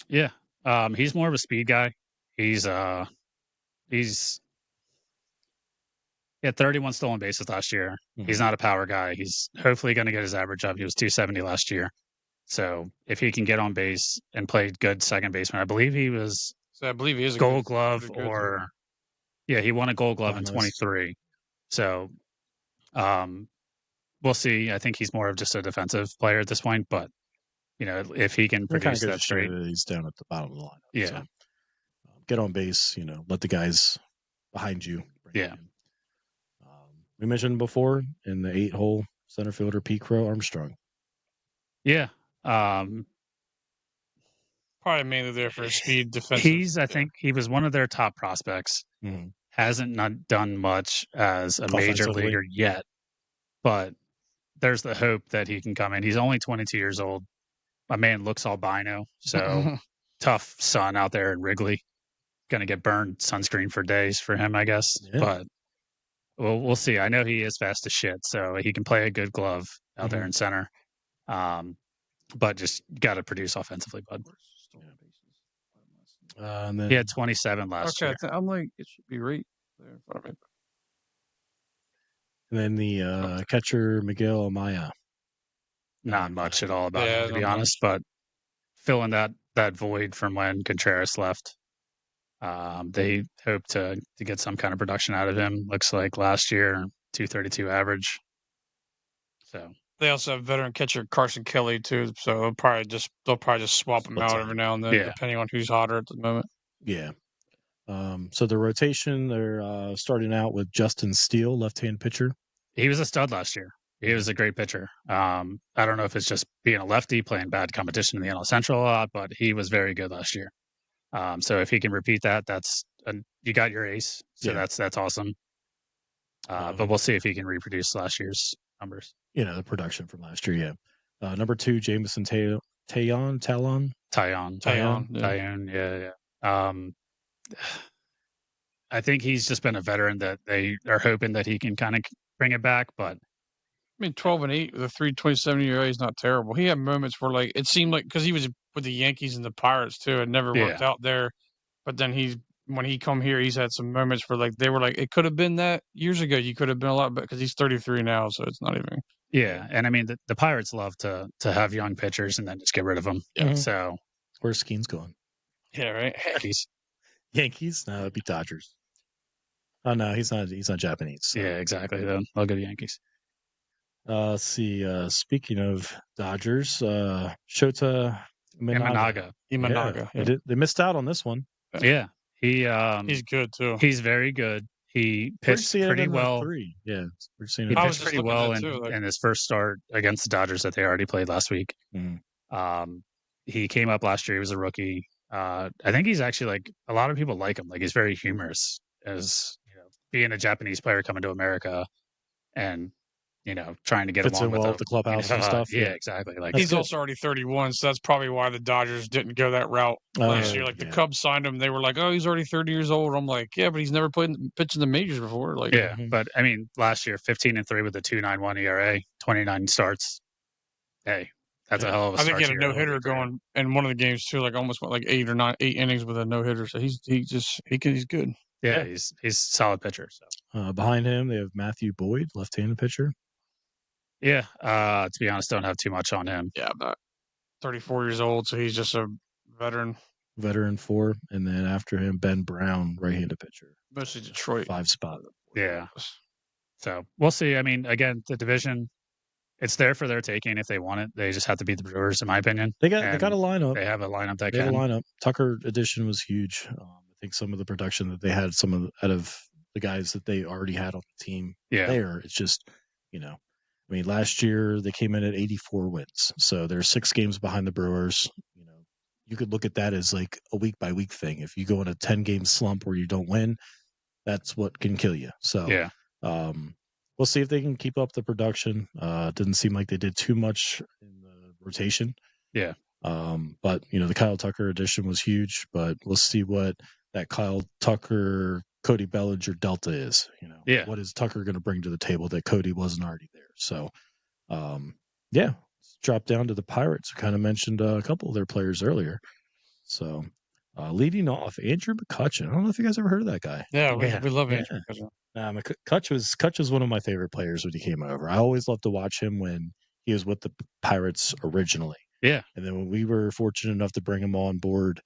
Yeah. He's more of a speed guy. He's had 31 stolen bases last year. Mm-hmm. He's not a power guy. He's hopefully going to get his average up. He was 270 last year. So if he can get on base and play good second baseman, I believe he is a Gold Glove he won a Gold Glove in 23. So we'll see. I think he's more of just a defensive player at this point, but if he can produce that straight. He's down at the bottom of the lineup. Yeah. So, get on base, let the guys behind you. Yeah. We mentioned before in the 8-hole, center fielder Pete Crow Armstrong. Yeah. Probably mainly there for speed, defensive. I think he was one of their top prospects. Mhm. Hasn't not done much as a major leaguer yet, but there's the hope that he can come in. He's only 22 years old. My man looks albino, so tough sun out there in Wrigley. Going to get burned sunscreen for days for him, I guess. Yeah. But we'll see. I know he is fast as shit, so he can play a good glove out there in center. But just got to produce offensively, bud. And then he had 27 last year. I'm like, it should be right there in front of me. And then the catcher Miguel Amaya. Not much at all about him, to be honest, but filling that void from when Contreras left. They hope to get some kind of production out of him. Looks like last year, 232 average. So they also have veteran catcher Carson Kelly too. So they'll probably just swap him out every now and then, depending on who's hotter at the moment. Yeah. So the rotation, they're starting out with Justin Steele, left-hand pitcher. He was a stud last year. He was a great pitcher. I don't know if it's just being a lefty playing bad competition in the NL Central a lot, but he was very good last year. So if he can repeat that, you got your ace. So that's awesome. But we'll see if he can reproduce last year's numbers. The production from last year. Yeah. Number 2, Jameson Taillon. Yeah. I think he's just been a veteran that they are hoping that he can kind of bring it back, but 12-8 with a 3.27 ERA is not terrible. He had moments where it seemed like, because he was with the Yankees and the Pirates too, it never worked out there. But then when he come here, he's had some moments where they were like, it could have been that years ago. You could have been a lot better, because he's 33 now, so it's not even. Yeah, and I mean the Pirates love to have young pitchers and then just get rid of them. Yeah. So where's Skeens going? Yeah, right. Yankees? No, it'd be Dodgers. Oh no, he's not Japanese. So. Yeah, exactly. I'll go to Yankees. Let's see. Speaking of Dodgers, Shota Imanaga. Yeah. They missed out on this one. Yeah, he's good too. He's very good. He pitched pretty well. Yeah, we're seeing. He pitched pretty well in his first start against the Dodgers that they already played last week. He came up last year. He was a rookie. I think he's actually a lot of people like him. He's very humorous, as being a Japanese player coming to America, and trying to get fits along with the clubhouse and stuff. Yeah, exactly. He's also already 31, so that's probably why the Dodgers didn't go that route last year. The Cubs signed him, they were like, "Oh, he's already 30 years old." I'm like, "Yeah, but he's never pitched in the majors before." But I mean, last year 15-3 with a 2.91 ERA, 29 starts. Hey, that's a hell of a start. I think he had a no hitter going in one of the games too. Almost went 8 innings with a no hitter. So he's good. Yeah, he's a solid pitcher. So behind him, they have Matthew Boyd, left-handed pitcher. Yeah, to be honest, don't have too much on him. Yeah, about 34 years old, so he's just a veteran. Veteran 4, and then after him, Ben Brown, right-handed pitcher. Mostly Detroit. 5 spot. Yeah. So we'll see. I mean, again, the division, it's there for their taking if they want it. They just have to beat the Brewers, in my opinion. They got a lineup. They have a lineup that they have a lineup. Tucker addition was huge. I think some of the production that they had, out of the guys that they already had on the team there, it's just, I mean, last year they came in at 84 wins. So they're 6 games behind the Brewers. You could look at that as a week by week thing. If you go in a 10-game slump where you don't win, that's what can kill you. So we'll see if they can keep up the production. Didn't seem like they did too much in the rotation. Yeah. But the Kyle Tucker addition was huge. But we'll see what that Kyle Tucker, Cody Bellinger delta is. What is Tucker going to bring to the table that Cody wasn't already there? So, let's drop down to the Pirates. We kind of mentioned a couple of their players earlier. So, leading off, Andrew McCutchen. I don't know if you guys ever heard of that guy. Yeah, we love Andrew McCutchen. Kutch was one of my favorite players when he came over. I always loved to watch him when he was with the Pirates originally. Yeah. And then when we were fortunate enough to bring him on board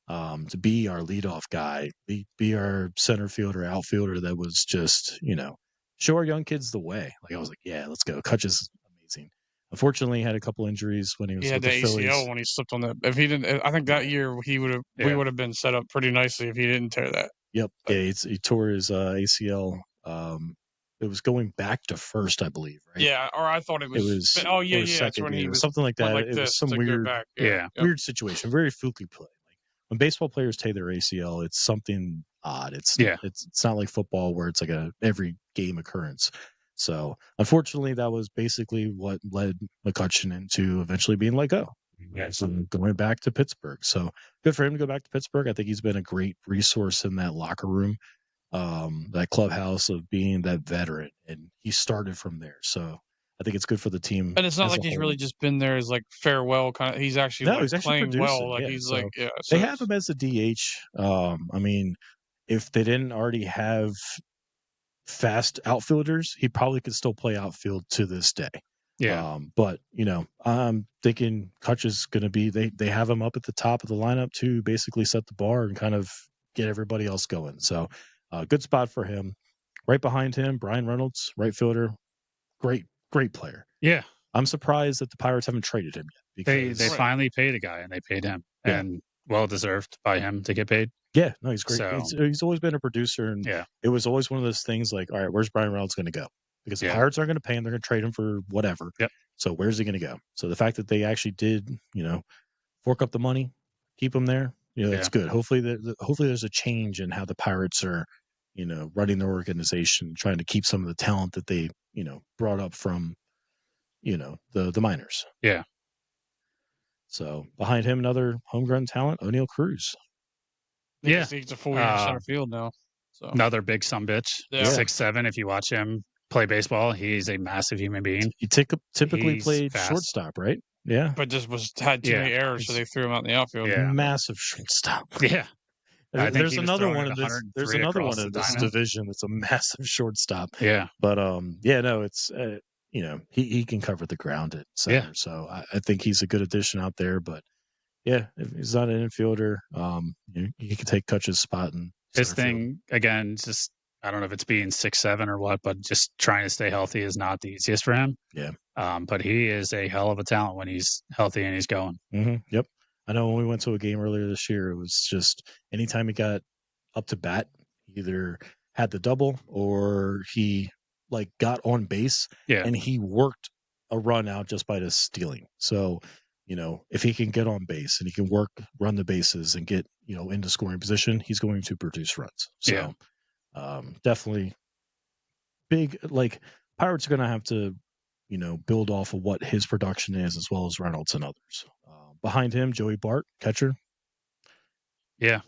to be our leadoff guy, be our center fielder, outfielder, that was just, show our young kids the way. I was like, yeah, let's go. Kutch is amazing. Unfortunately, he had a couple injuries when he was with the Phillies. ACL when he slipped on that. If he didn't, I think that year we would have been set up pretty nicely if he didn't tear that. Yep. Yeah, he tore his ACL. was going back to first, I believe, right? Yeah, or I thought it was. Or Yeah. That's second. when he was something like went that. like It was this some to weird, go back. weird situation. Very fluky play. Like when baseball players tear their ACL, it's something odd. It's not like football where it's like a every game occurrence. So unfortunately, that was basically what led McCutcheon into eventually being let go. So going back to Pittsburgh. So good for him to go back to Pittsburgh. I think he's been a great resource in that locker room, that clubhouse of being that veteran, and he started from there. So I think it's good for the team. And it's not as like a he's whole. really just been there as like farewell kind of. He's actually No, he's actually playing producing. well. Like Yeah, he's so like they have him as a DH. I mean, if they didn't already have fast outfielders, he probably could still play outfield to this day. Yeah. But I'm thinking Kutch is going to be. They have him up at the top of the lineup to basically set the bar and kind of get everybody else going. So, good spot for him. Right behind him, Brian Reynolds, right fielder, great player. Yeah. I'm surprised that the Pirates haven't traded him yet. Because They finally paid a guy, and they paid him, and well deserved by him to get paid. Yeah, no, he's great. So, he's always been a producer, and it was always one of those things like, all right, where's Brian Reynolds going to go? Because the Pirates aren't going to pay him; they're going to trade him for whatever. Yep. So where's he going to go? So the fact that they actually did, fork up the money, keep him there, that's good. Hopefully, hopefully there's a change in how the Pirates are, running their organization, trying to keep some of the talent that they, brought up from, the minors. Yeah. So behind him, another homegrown talent, O'Neal Cruz. Yeah, he's a full year in center field now. So another big sumbitch, 6'7". If you watch him play baseball, he's a massive human being. He typically played shortstop, right? Yeah, but just had too many errors, so they threw him out in the outfield. Yeah, massive shortstop. Yeah, there's another one in this. There's another one in this division that's a massive shortstop. Yeah, but it's he can cover the ground at center, so I think he's a good addition out there. But yeah, if he's not an infielder, he can take Kutch's spot. And his thing again, just I don't know if it's being 6'7" or what, but just trying to stay healthy is not the easiest for him. Yeah, but he is a hell of a talent when he's healthy and he's going. Mm-hmm. Yep. I know when we went to a game earlier this year, it was just anytime he got up to bat, he either had the double or he got on base, and he worked a run out just by just stealing. So, if he can get on base and he can run the bases and get, into scoring position, he's going to produce runs. So, definitely big, Pirates are going to have to, build off of what his production is, as well as Reynolds and others. Behind him, Joey Bart, catcher. Yeah.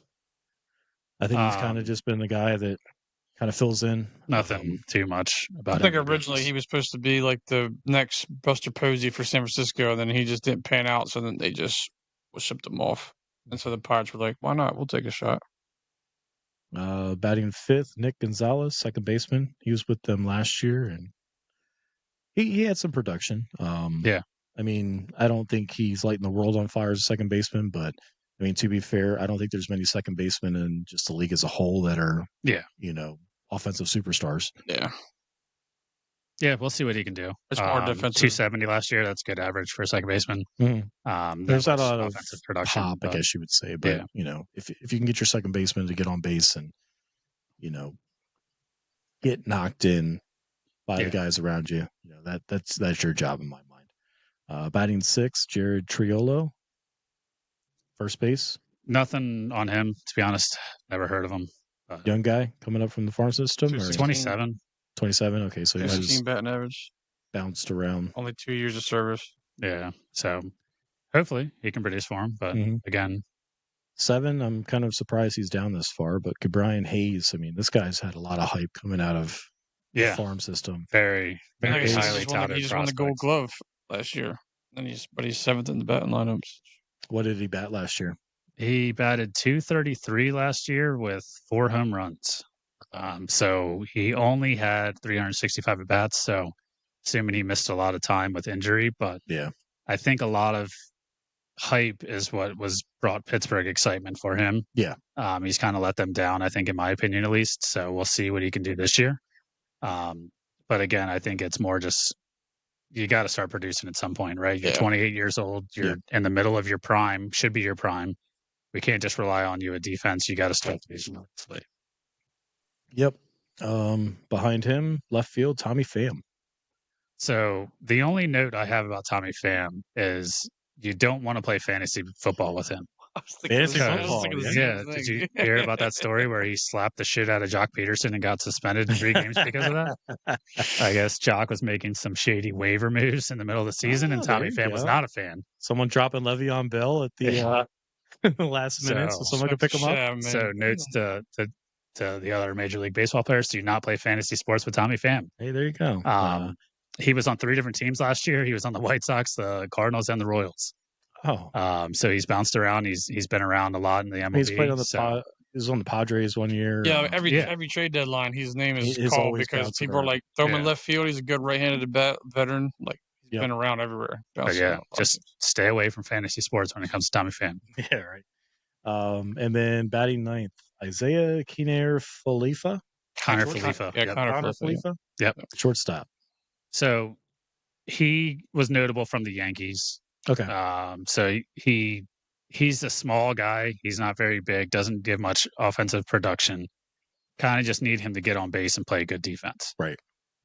I think he's kind of just been the guy that kind of fills in. Nothing too much about I think originally he was supposed to be like the next Buster Posey for San Francisco, and then he just didn't pan out, so then they just shipped him off. And so the Pirates were like, why not? We'll take a shot. Batting fifth, Nick Gonzalez, second baseman. He was with them last year, and he had some production. I mean, I don't think he's lighting the world on fire as a second baseman, but I mean, to be fair, I don't think there's many second basemen in just the league as a whole that are, offensive superstars. Yeah. Yeah, we'll see what he can do. It's more defensive. 270 last year. That's good average for a second baseman. Mm-hmm. There's not a lot of offensive production, pop, I guess you would say. But, if you can get your second baseman to get on base and, get knocked in by the guys around you, that's your job in my mind. Batting sixth, Jared Triolo, first base. Nothing on him, to be honest. Never heard of him. Young guy coming up from the farm system. 27. 27. Okay, so he might have batting average. Bounced around. Only 2 years of service. Yeah, so hopefully he can produce for him. But again, 7. I'm kind of surprised he's down this far. But Brian Hayes, I mean, this guy's had a lot of hype coming out of the farm system. Very, very highly touted. He just won the Gold Glove last year, and he's 7th in the batting lineups. What did he bat last year? He batted 233 last year with 4 home runs. So he only had 365 at bats. So assuming he missed a lot of time with injury, but I think a lot of hype is what was brought Pittsburgh excitement for him. Yeah. He's kind of let them down, I think, in my opinion, at least. So we'll see what he can do this year. But again, I think it's more just you got to start producing at some point, right? You're 28 years old. You're in the middle of your prime, should be your prime. We can't just rely on you at defense. You got to start producing. Yep. Behind him, left field, Tommy Pham. So the only note I have about Tommy Pham is you don't want to play fantasy football with him. Fantasy I was football, thinking the Yeah, same did thing. you hear about that story where he slapped the shit out of Jock Peterson and got suspended 3 games because of that? I guess Jock was making some shady waiver moves in the middle of the season, and Tommy Pham was not a fan. Someone dropping Le'Veon Bell at the last minute so someone could pick him up. So notes to the other Major League Baseball players: do not play fantasy sports with Tommy Pham. Hey, there you go. He was on 3 different teams last year. He was on the White Sox, the Cardinals, and the Royals. Oh, so he's bounced around. He's been around a lot in the MLB. He's played on the he was on the Padres one year. Yeah, every trade deadline, his name is called because people are like, throw him in left field. He's a good right-handed veteran. Like he's been around everywhere. But yeah, just stay away from fantasy sports when it comes to Tommy Pham. Yeah, right. And then batting ninth, Isaiah Kiner-Falefa. Connor Falefa. Yeah, Connor Falefa. Yep. Shortstop. So he was notable from the Yankees. Okay. So he's a small guy. He's not very big. Doesn't give much offensive production. Kind of just need him to get on base and play good defense. Right.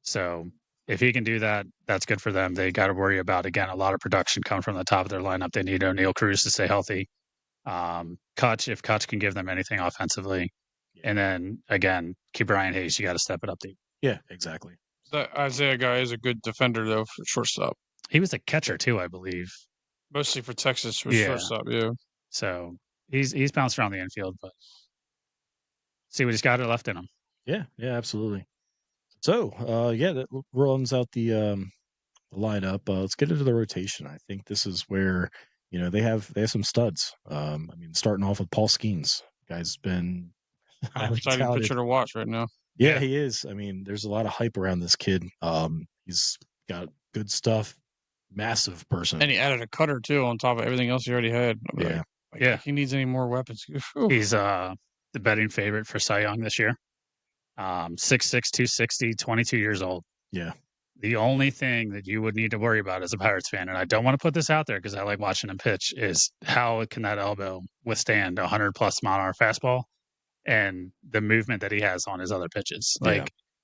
So if he can do that, that's good for them. They got to worry about, again, a lot of production coming from the top of their lineup. They need O'Neal Cruz to stay healthy. Kutch, if Kutch can give them anything offensively. Yeah. And then, again, keep Brian Hayes. You got to step it up, dude. Yeah, exactly. That Isaiah guy is a good defender, though, for shortstop. He was a catcher, too, I believe. Mostly for Texas for shortstop, yeah. So he's bounced around the infield, but see what he's got left in him. Yeah, absolutely. So, that runs out the lineup. Let's get into the rotation. I think this is where they have some studs. Starting off with Paul Skeens. Guy's been exciting pitcher to watch right now. Yeah, he is. There's a lot of hype around this kid. He's got good stuff. Massive person, and he added a cutter too on top of everything else he already had. If he needs any more weapons. He's the betting favorite for Cy Young this year. 6'6", 260, 22 years old. Yeah. The only thing that you would need to worry about as a Pirates fan, and I don't want to put this out there because I like watching him pitch, is how can that elbow withstand a 100+ mile an hour fastball and the movement that he has on his other pitches.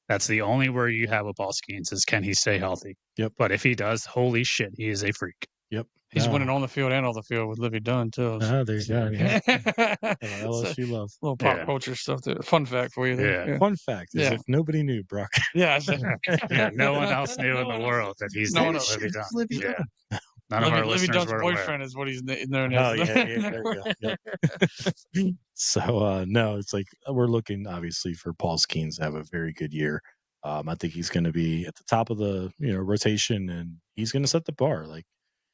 That's the only worry you have with Paul Skeens is can he stay healthy? Yep. But if he does, holy shit, he is a freak. Yep. He's winning on the field and off the field with Livy Dunn, too. There you go. Yeah. LSU love. Little pop culture stuff there. Fun fact for you there. Yeah. Fun fact is if nobody knew, Brock. Yeah. No one else knew in the world that he's Livy Dunn. Yeah. None of our listeners Dunn's were boyfriend aware. is what he's known as. There you go. Yep. So, no, it's like we're looking, obviously, for Paul Skeens to have a very good year. I think he's going to be at the top of the rotation, and he's going to set the bar.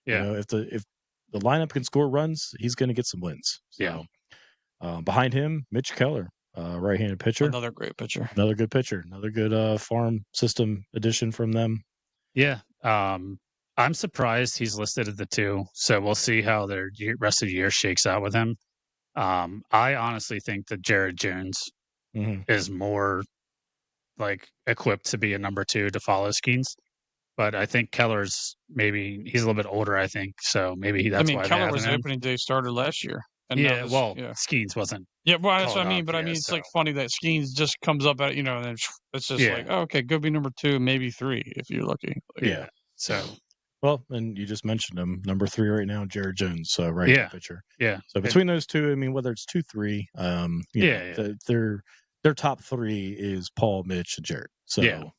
If the lineup can score runs, he's going to get some wins. So, behind him, Mitch Keller, right-handed pitcher, another great pitcher, another good pitcher, another good farm system addition from them. Yeah, I'm surprised he's listed at the 2. So we'll see how their rest of the year shakes out with him. I honestly think that Jared Jones is more equipped to be a number 2 to follow Skeens. But I think Keller's he's a little bit older, I think. So maybe that's why Keller was the opening day starter last year. And Skeens wasn't. Yeah, well, that's what I mean. But it's funny that Skeens just comes up at, and then it's just okay, go be number 2, maybe 3 if you're lucky. So. Well, and you just mentioned him, number 3 right now, Jared Jones, pitcher. Yeah. So between those two, whether it's 2, 3, their top 3 is Paul, Mitch, and Jared. So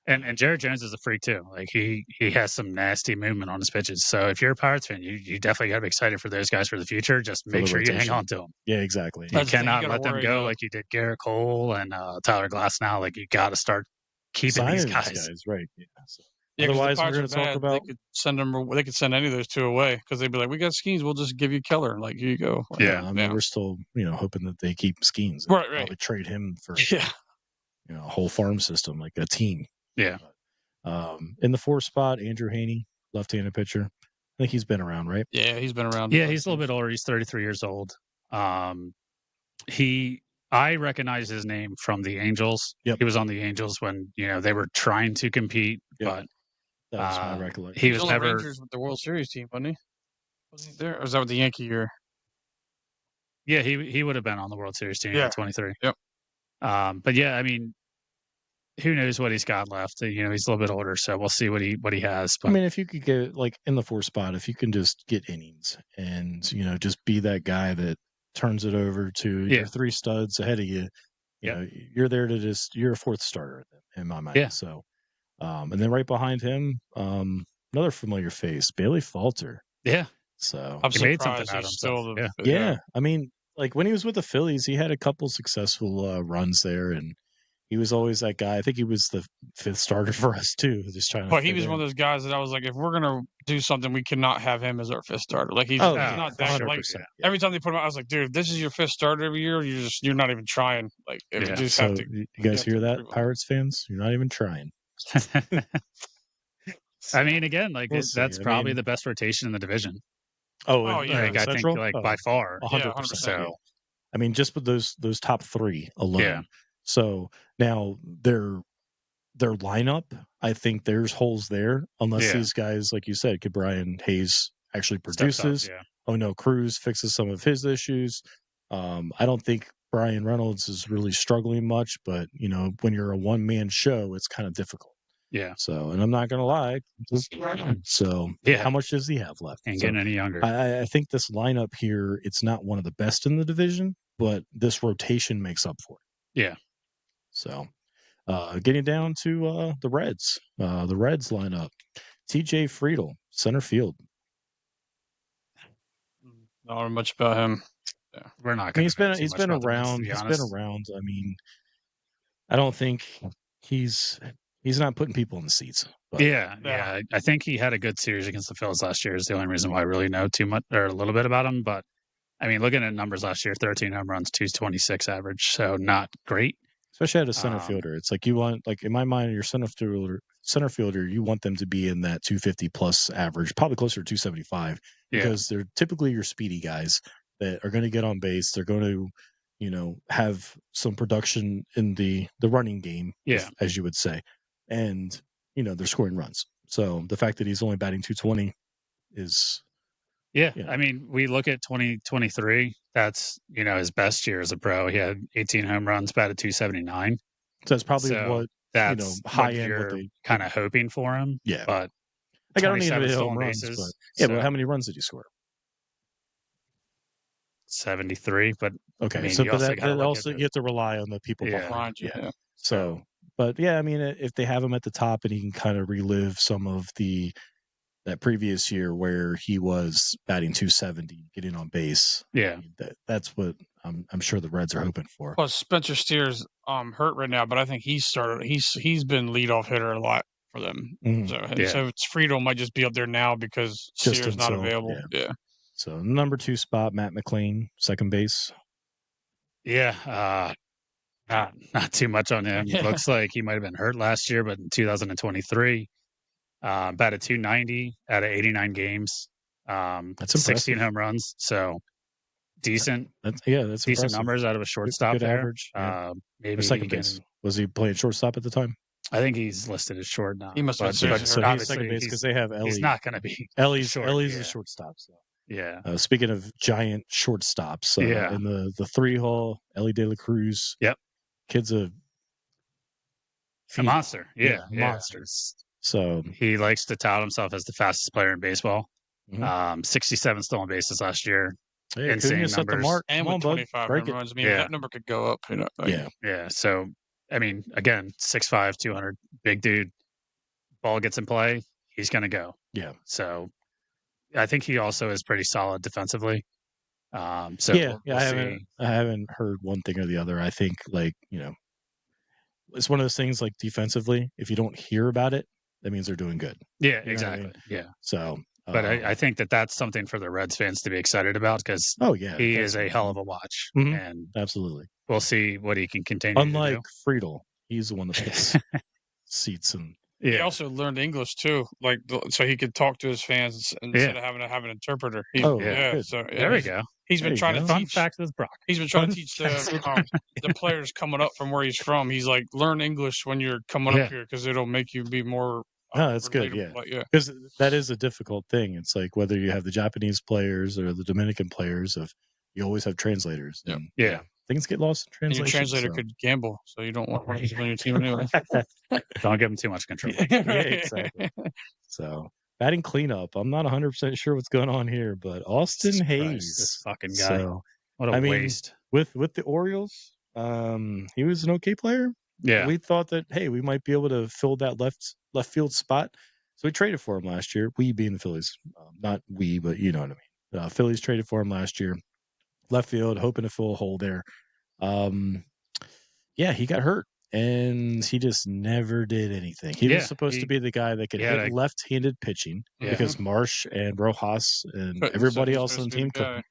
And Jared Jones is a freak too. He has some nasty movement on his pitches. So if you're a Pirates fan, you definitely got to be excited for those guys for the future. Just make sure you hang on to them. Yeah, exactly. You cannot let them go like you did Garrett Cole and Tyler Glasnow. You got to start keeping these guys. Right. Yeah. So. Otherwise, we're going to talk about. They could send any of those 2 away because they'd be like, "We got Skeens. We'll just give you Keller. Here you go." We're still, hoping that they keep Skeens. Right. Probably trade him for a whole farm system, like a team. Yeah. In the 4th spot, Andrew Haney, left-handed pitcher. I think he's been around, right? Yeah, he's been around. Yeah, he's a little bit older. He's 33 years old. I recognize his name from the Angels. Yep. He was on the Angels when they were trying to compete, but that was my recollection. He was on never the Rangers with the World Series team, wasn't he? Was he there, or was that with the Yankee year? Yeah, he would have been on the World Series team at 23. Yep. But yeah, who knows what he's got left? He's a little bit older, so we'll see what he has. But I mean, if you could get like in the 4 spot, if you can just get innings and just be that guy that turns it over to your 3 studs ahead of you, you're there to you're a 4th starter in my mind. Yeah. So, and then right behind him, another familiar face, Bailey Falter. Yeah. So I'm he made surprised something out of he's himself. still yeah. I mean, like when he was with the Phillies, he had a couple successful runs there, and he was always that guy. I think he was the 5th starter for us too. Just trying to. But he was one of those guys that I was like, if we're gonna do something, we cannot have him as our 5th starter. Like he's not that. Like every time they put him out, I was like, dude, this is your 5th starter every year. You're not even trying. Like you just have to. You guys hear that, Pirates fans? You're not even trying. I mean, again, like that's probably the best rotation in the division. Oh yeah, like, I think by far, 100%. So, I mean, just with those top 3 alone. Yeah. So now their lineup, I think there's holes there unless these guys, like you said, Brian Hayes actually produces. Oh no, Cruz fixes some of his issues. I don't think Brian Reynolds is really struggling much, but when you're a one-man show, it's kind of difficult. Yeah. So, and I'm not gonna lie. So, how much does he have left? Ain't getting any younger. I think this lineup here, it's not one of the best in the division, but this rotation makes up for it. Yeah. So, getting down to the Reds. The Reds lineup: T.J. Friedl, center field. Not much about him. Yeah. We're not. I mean, he's been around. He's been around. I mean, I don't think he's not putting people in the seats. But. Yeah. I think he had a good series against the Phils last year. Is the only reason why I really know too much or a little bit about him. But I mean, looking at numbers last year, 13 home runs, 226 average, so not great. Especially at a center fielder, it's like you want, like in my mind, your center fielder, you want them to be in that 250 plus average, probably closer to 275, because they're typically your speedy guys that are going to get on base. They're going to, have some production in the running game, as you would say, and they're scoring runs. So the fact that he's only batting 220 is. Yeah, I mean, we look at 2023. That's his best year as a pro. He had 18 home runs, batted 279. So that's probably what that's high what end. You're what they kind of hoping for him. Yeah, but I don't need to hit home runs. But but how many runs did he score? 73. But okay, I mean, so but that also you have to rely on the people behind you. Yeah. So, but I mean, if they have him at the top and he can kind of relive some of that previous year where he was batting 270, getting on base. Yeah, I mean, that's what I'm sure the Reds are hoping for. Plus, Spencer Steer's hurt right now, but I think he's been leadoff hitter a lot for them. Mm-hmm. So Friedl might just be up there now because Steer's not available. Yeah. So number 2 spot, Matt McLean, second base. Yeah, not too much on him. Looks like he might have been hurt last year, but in 2023. Batted 290 out of 89 games. That's 16 home runs. So decent. That's decent impressive. numbers out of a shortstop. Good there. Average. Yeah. Maybe second base. Was he playing shortstop at the time? I think he's listed as short now. He must have been so he's second base because they have Ellie. He's not going to be. Ellie's a shortstop. So. Yeah. Speaking of giant shortstops, in the 3-hole, Ellie De La Cruz. Yep. Kid's a monster. Yeah. Monsters. So he likes to tout himself as the fastest player in baseball. 67 stolen bases last year. Hey, insane numbers. Set the mark. And with 25 home runs, I mean, that number could go up. Yeah. So, I mean, again, 6'5", 200, big dude. Ball gets in play, he's going to go. Yeah. So, I think he also is pretty solid defensively. I haven't heard one thing or the other. I think, it's one of those things like defensively, if you don't hear about it, that means they're doing good. Yeah, exactly. I mean? Yeah. So, but I think that's something for the Reds fans to be excited about because he is a hell of a watch. Mm-hmm. And absolutely. We'll see what he can continue Unlike to do. Friedl, he's the one that puts seats and. Yeah. He also learned English too, so he could talk to his fans instead of having to have an interpreter. So there we go. He's been trying to teach. Fun fact with Brock. He's been trying to teach the players coming up from where he's from. He's like, learn English when you're coming up here because it'll make you be more. No, that's good. Yeah, because that is a difficult thing. It's like whether you have the Japanese players or the Dominican players, you always have translators. Yeah. things get lost in And your translation. translator could gamble, so you don't want him on your team anyway. Don't give him too much control. Yeah, exactly. So batting cleanup. I'm not 100% sure what's going on here, but Austin Jesus Christ, Hayes, this fucking guy. So What a waste. With the Orioles, he was an okay player. Yeah. We thought that, hey, we might be able to fill that left field spot. So we traded for him last year. We being the Phillies, not we, but you know what I mean. Phillies traded for him last year, left field, hoping to fill a hole there. Yeah, he got hurt, and he just never did anything. He was supposed to be the guy that could hit left-handed pitching because Marsh and Rojas and everybody else on the team could,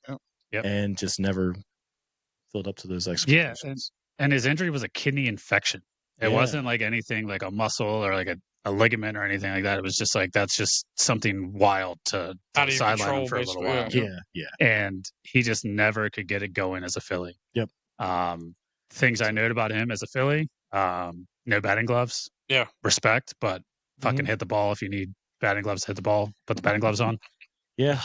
and just never filled up to those expectations. Yeah, and his injury was a kidney infection. It wasn't like anything like a muscle or like a ligament or anything like that. It was just like that's just something wild to sideline him for a little while. Yeah. And he just never could get it going as a Philly. Yep. Things I note about him as a Philly, no batting gloves. Yeah. Respect, but fucking hit the ball if you need batting gloves, hit the ball, put the batting gloves on. Yeah.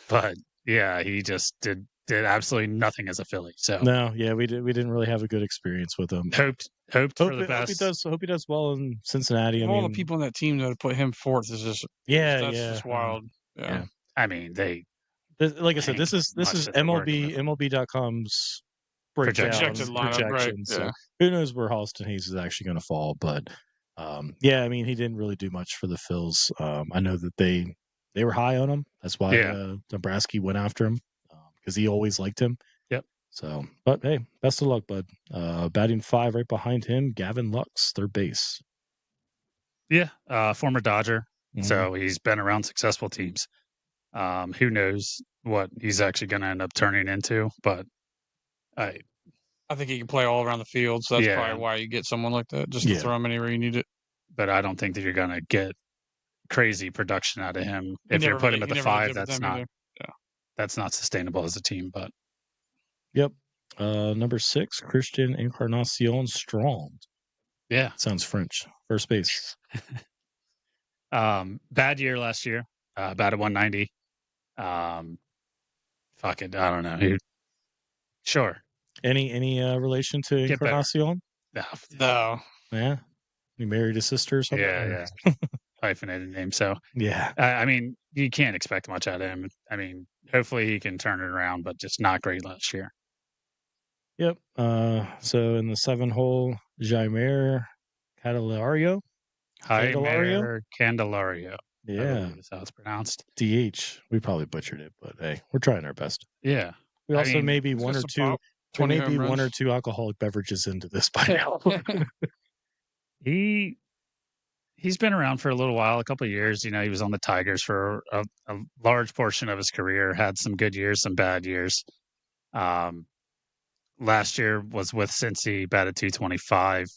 But yeah, he just did absolutely nothing as a Philly. So no, yeah, we didn't really have a good experience with him. Hoped for the best. Hope he does well in Cincinnati. All the people in that team that put him fourth is just that's just wild. Yeah. I mean, like I said, this is MLB.com's projected lineup, right? So who knows where Austin Hayes is actually going to fall? But yeah, I mean, he didn't really do much for the Phils. I know that they were high on him. That's why Nebraska went after him because he always liked him. Yep. So, but hey, best of luck, bud. Batting 5 right behind him, Gavin Lux, third base. Yeah, former Dodger. So he's been around successful teams. Who knows what he's actually going to end up turning into? But I think he can play all around the field. So that's probably why you get someone like that, just to throw him anywhere you need it. But I don't think that you're going to get crazy production out of him if you're putting him at the 5. That's not sustainable as a team. But yep. Number 6, Christian Encarnacion Strong. Yeah, sounds French. First base. Bad year last year. Batted 190. Fuck it, I don't know. Sure. Any relation to Encarnacion? No. Yeah. He married his sister or something? Yeah. Hyphenated name. So yeah. I mean, you can't expect much out of him. I mean, hopefully he can turn it around, but just not great last year. Yep. So in the 7-hole, Jaime Candelario. Candelario. Yeah. That's how it's pronounced. DH. We probably butchered it, but hey, we're trying our best. Yeah. We also maybe one or two alcoholic beverages into this by now. He's been around for a little while, a couple of years. You know, he was on the Tigers for a large portion of his career, had some good years, some bad years. Last year was with Cincy, batted 225.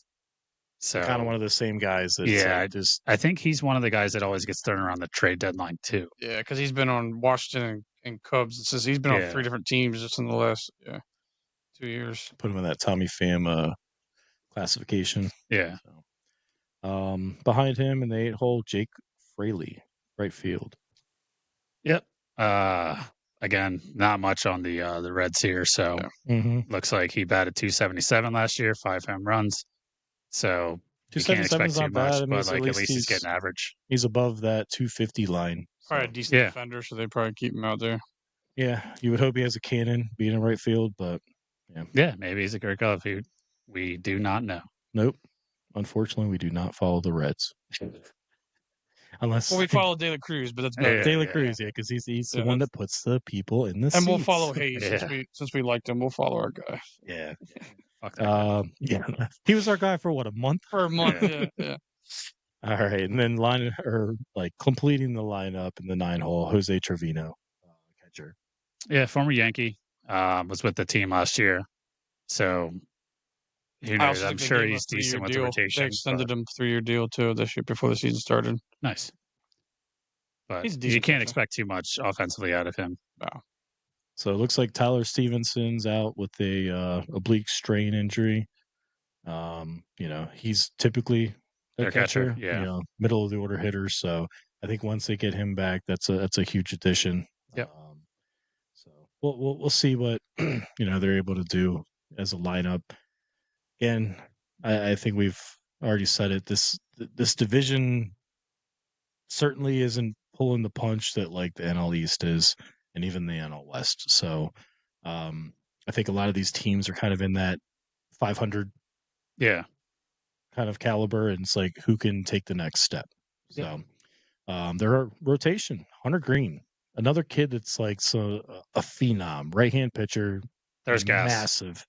So kind of one of the same guys. I think he's one of the guys that always gets thrown around the trade deadline too. Yeah, because he's been on Washington and Cubs. It says he's been on 3 different teams just in the last 2 years. Put him in that Tommy Pham classification. Yeah. So, behind him in the 8-hole, Jake Fraley, right field. Yep. Again, not much on the Reds here. So looks like he batted 277 last year, 5 home runs. So you can't expect too much, but like at least he's getting average. He's above that 250 line. Probably a decent defender, so they probably keep him out there. Yeah, you would hope he has a cannon being in right field, but yeah, maybe he's a great glove. We do not know. Nope. Unfortunately, we do not follow the Reds. Unless we follow De La Cruz, but that's better. De La Cruz, because he's the one that puts the people in the seats. And we'll follow Hayes since we liked him. We'll follow our guy. Yeah. Fuck that guy. He was our guy for what, a month? For a month, yeah. All right, and then completing the lineup in the 9-hole, Jose Trevino, catcher. Yeah, former Yankee, was with the team last year, so who knows? I'm sure he's decent with the rotation. They extended him 3-year deal too this year before the season started. Nice, but you can't expect too much offensively out of him. No. So it looks like Tyler Stevenson's out with a oblique strain injury. He's typically their catcher, middle of the order hitter. So I think once they get him back, that's a huge addition. Yep. So we'll see what they're able to do as a lineup. Again, I think we've already said it. This division certainly isn't pulling the punch that like the NL East is, and even the NL West. So I think a lot of these teams are kind of in that 500 kind of caliber, and it's like who can take the next step. So their rotation, Hunter Green, another kid that's like a phenom, right hand pitcher. There's gas. Massive.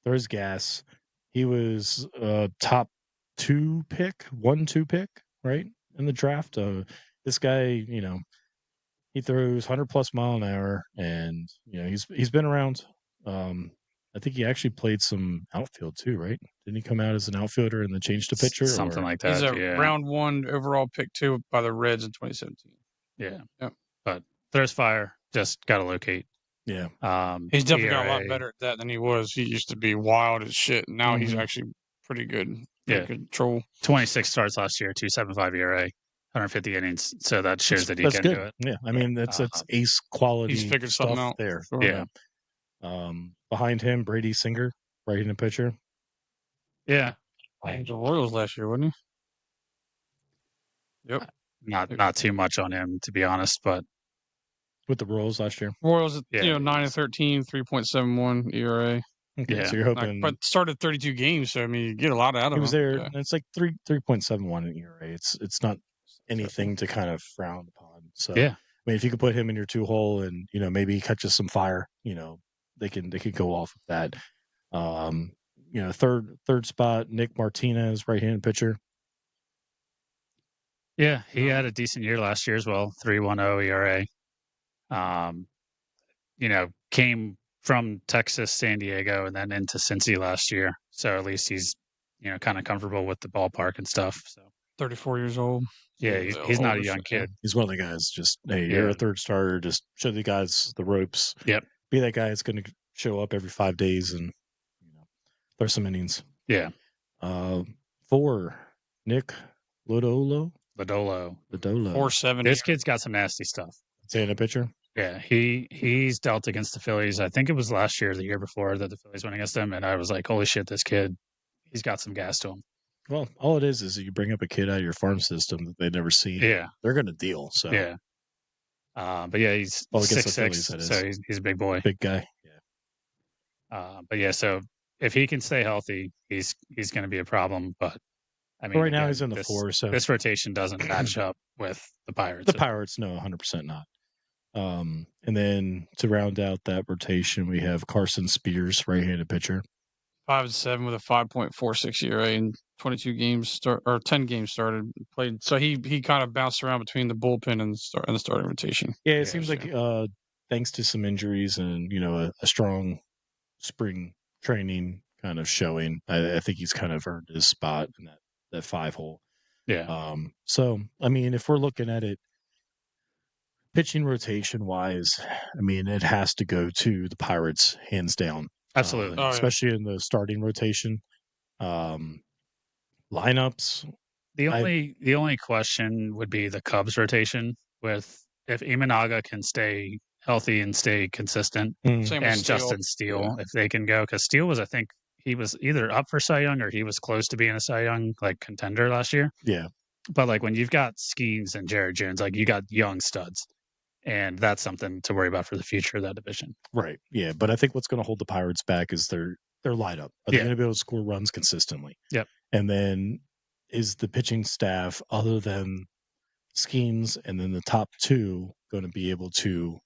There's gas. He was a top 2 pick, 1-2 pick, right, in the draft. This guy, he throws 100+ mile an hour, and he's been around. I think he actually played some outfield too, right? Didn't he come out as an outfielder and then change to pitcher? Something like that. He's a round 1 overall pick 2 by the Reds in 2017. Yeah. But there's fire. Just got to locate. Yeah. He's definitely got a lot better at that than he was. He used to be wild as shit. And now he's actually pretty good. Good control. 26 starts last year, 2.75 ERA, 150 innings. So that shows that he can do it. Yeah. I mean, that's ace quality. He's figured something out there. Sure. Yeah. Behind him, Brady Singer, right-handed pitcher. Yeah. The Royals last year, wasn't he? Yep. Not too much on him, to be honest, but with the Royals last year. Royals, 9-13, 3.71 ERA. Okay, so you're hoping, but started 32 games, so I mean, you get a lot out of him. He was there, and it's like 3.71 in ERA. It's not anything to kind of frown upon. So I mean, if you could put him in your 2-hole, and maybe he catches some fire, they can go off of that. Third spot, Nick Martinez, right-handed pitcher. Yeah, he had a decent year last year as well, 3.10 ERA. Came from Texas, San Diego, and then into Cincy last year. So at least he's, kind of comfortable with the ballpark and stuff. So 34 years old. Yeah, he's not a young kid. He's one of the guys. Just hey, you're a third starter. Just show the guys the ropes. Yep. Be that guy that's going to show up every 5 days and throw some innings. Yeah. 4, Nick Lodolo. 4.70. This kid's got some nasty stuff. Saying a pitcher. Yeah, he's dealt against the Phillies. I think it was last year or the year before that the Phillies went against him, and I was like, holy shit, this kid, he's got some gas to him. Well, all it is you bring up a kid out of your farm system that they've never seen. Yeah. They're going to deal. So yeah. But yeah, he's 6'6", so he's a big boy. Big guy. Yeah. But yeah, so if he can stay healthy, he's going to be a problem. But I mean, right now he's in the 4. So this rotation doesn't match up with the Pirates. The Pirates, no, 100% not. And then to round out that rotation, we have Carson Spears, right-handed pitcher. 5-7 with a 5.46 ERA in 22 games 10 games started played. So he kind of bounced around between the bullpen and the starting rotation. Yeah, it seems like thanks to some injuries and a strong spring training kind of showing, I think he's kind of earned his spot in that 5-hole. Yeah. So I mean, if we're looking at it pitching rotation wise, I mean, it has to go to the Pirates hands down. Absolutely. Especially in the starting rotation. Lineups. The only question would be the Cubs rotation with if Imanaga can stay healthy and stay consistent, and Justin Steele, if they can go, because Steele was, I think he was either up for Cy Young or he was close to being a Cy Young contender last year. Yeah. But when you've got Skeens and Jared Jones, you got young studs. And that's something to worry about for the future of that division. Right. Yeah. But I think what's going to hold the Pirates back is their lineup. Are they going to be able to score runs consistently? Yep. And then is the pitching staff, other than Skeens and then the top 2, going to be able to,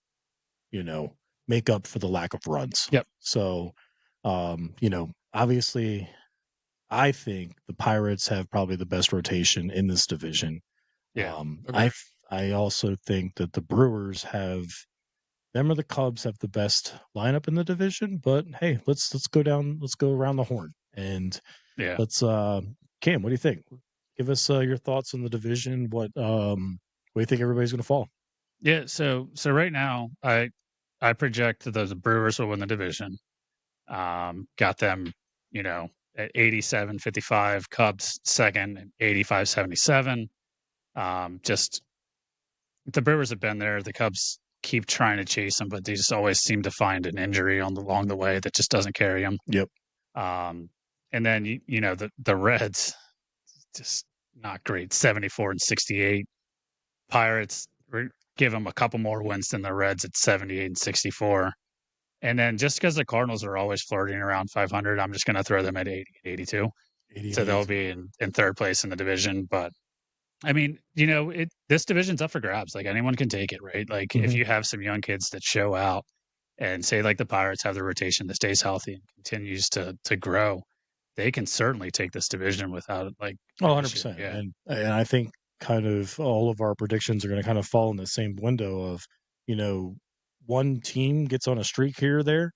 make up for the lack of runs? Yep. So, obviously, I think the Pirates have probably the best rotation in this division. Yeah. I also think that the Brewers have them or the Cubs have the best lineup in the division, but hey, let's go around the horn and let's Cam, what do you think? Give us your thoughts on the division. What do you think everybody's going to fall? Yeah, so right now I project that the Brewers will win the division. Got them, at 87-55, Cubs second at 85-77. Just the Brewers have been there. The Cubs keep trying to chase them, but they just always seem to find an injury along the way that just doesn't carry them. Yep. And then the Reds, just not great. 74 and 68. Pirates give them a couple more wins than the Reds at 78 and 64. And then just because the Cardinals are always flirting around 500, I'm just going to throw them at 80 and 82. 80 So they'll be in third place in the division. But I mean, this division's up for grabs. Like anyone can take it, right? Like if you have some young kids that show out and say like the Pirates have the rotation that stays healthy and continues to grow, they can certainly take this division without like 100%. Yeah. And I think kind of all of our predictions are going to kind of fall in the same window of, one team gets on a streak here or there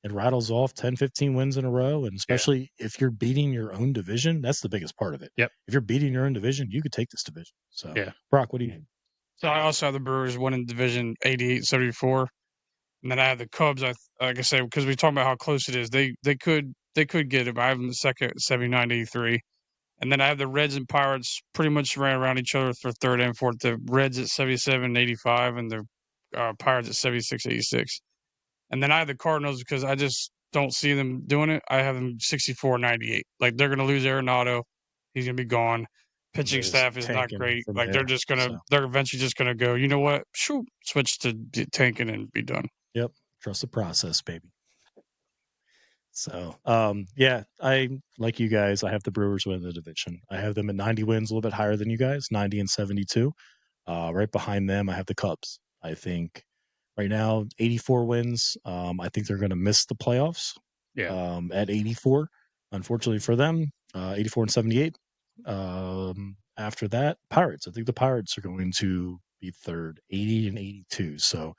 and rattles off 10, 15 wins in a row. And especially if you're beating your own division, that's the biggest part of it. Yep. If you're beating your own division, you could take this division. So, yeah. Brock, what do you think? So I also have the Brewers winning division 88-74. And then I have the Cubs. Like I said, because we talking about how close it is, they could get it. But I have them the second 79-83. And then I have the Reds and Pirates pretty much ran around each other for third and fourth. The Reds at 77-85 and the Pirates at 76-86. And then I have the Cardinals because I just don't see them doing it. I have them 64-98. Like they're going to lose Arenado. He's going to be gone. Pitching staff is not great. Like they're eventually just going to go, you know what? Shoot, switch to tanking and be done. Yep. Trust the process, baby. So, I like you guys. I have the Brewers win the division. I have them at 90 wins, a little bit higher than you guys, 90 and 72. Right behind them, I have the Cubs. I think right now, 84 wins. I think they're going to miss the playoffs. Yeah. At 84, unfortunately for them, 84 and 78. After that, Pirates. I think the Pirates are going to be third, 80 and 82. So,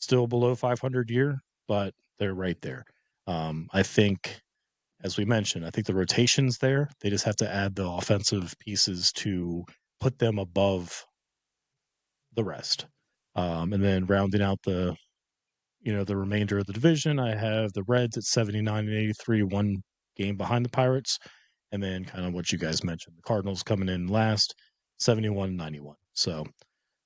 still below 500 year, but they're right there. I think, as we mentioned, I think the rotation's there. They just have to add the offensive pieces to put them above the rest. And then rounding out the remainder of the division, I have the Reds at 79 and 83, one game behind the Pirates. And then kind of what you guys mentioned, the Cardinals coming in last, 71 and 91. So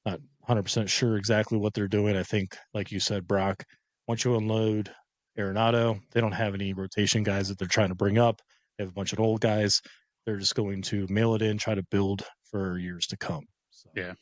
not 100% sure exactly what they're doing. I think, like you said, Brock, once you unload Arenado, they don't have any rotation guys that they're trying to bring up. They have a bunch of old guys. They're just going to mail it in, try to build for years to come. So. Yeah.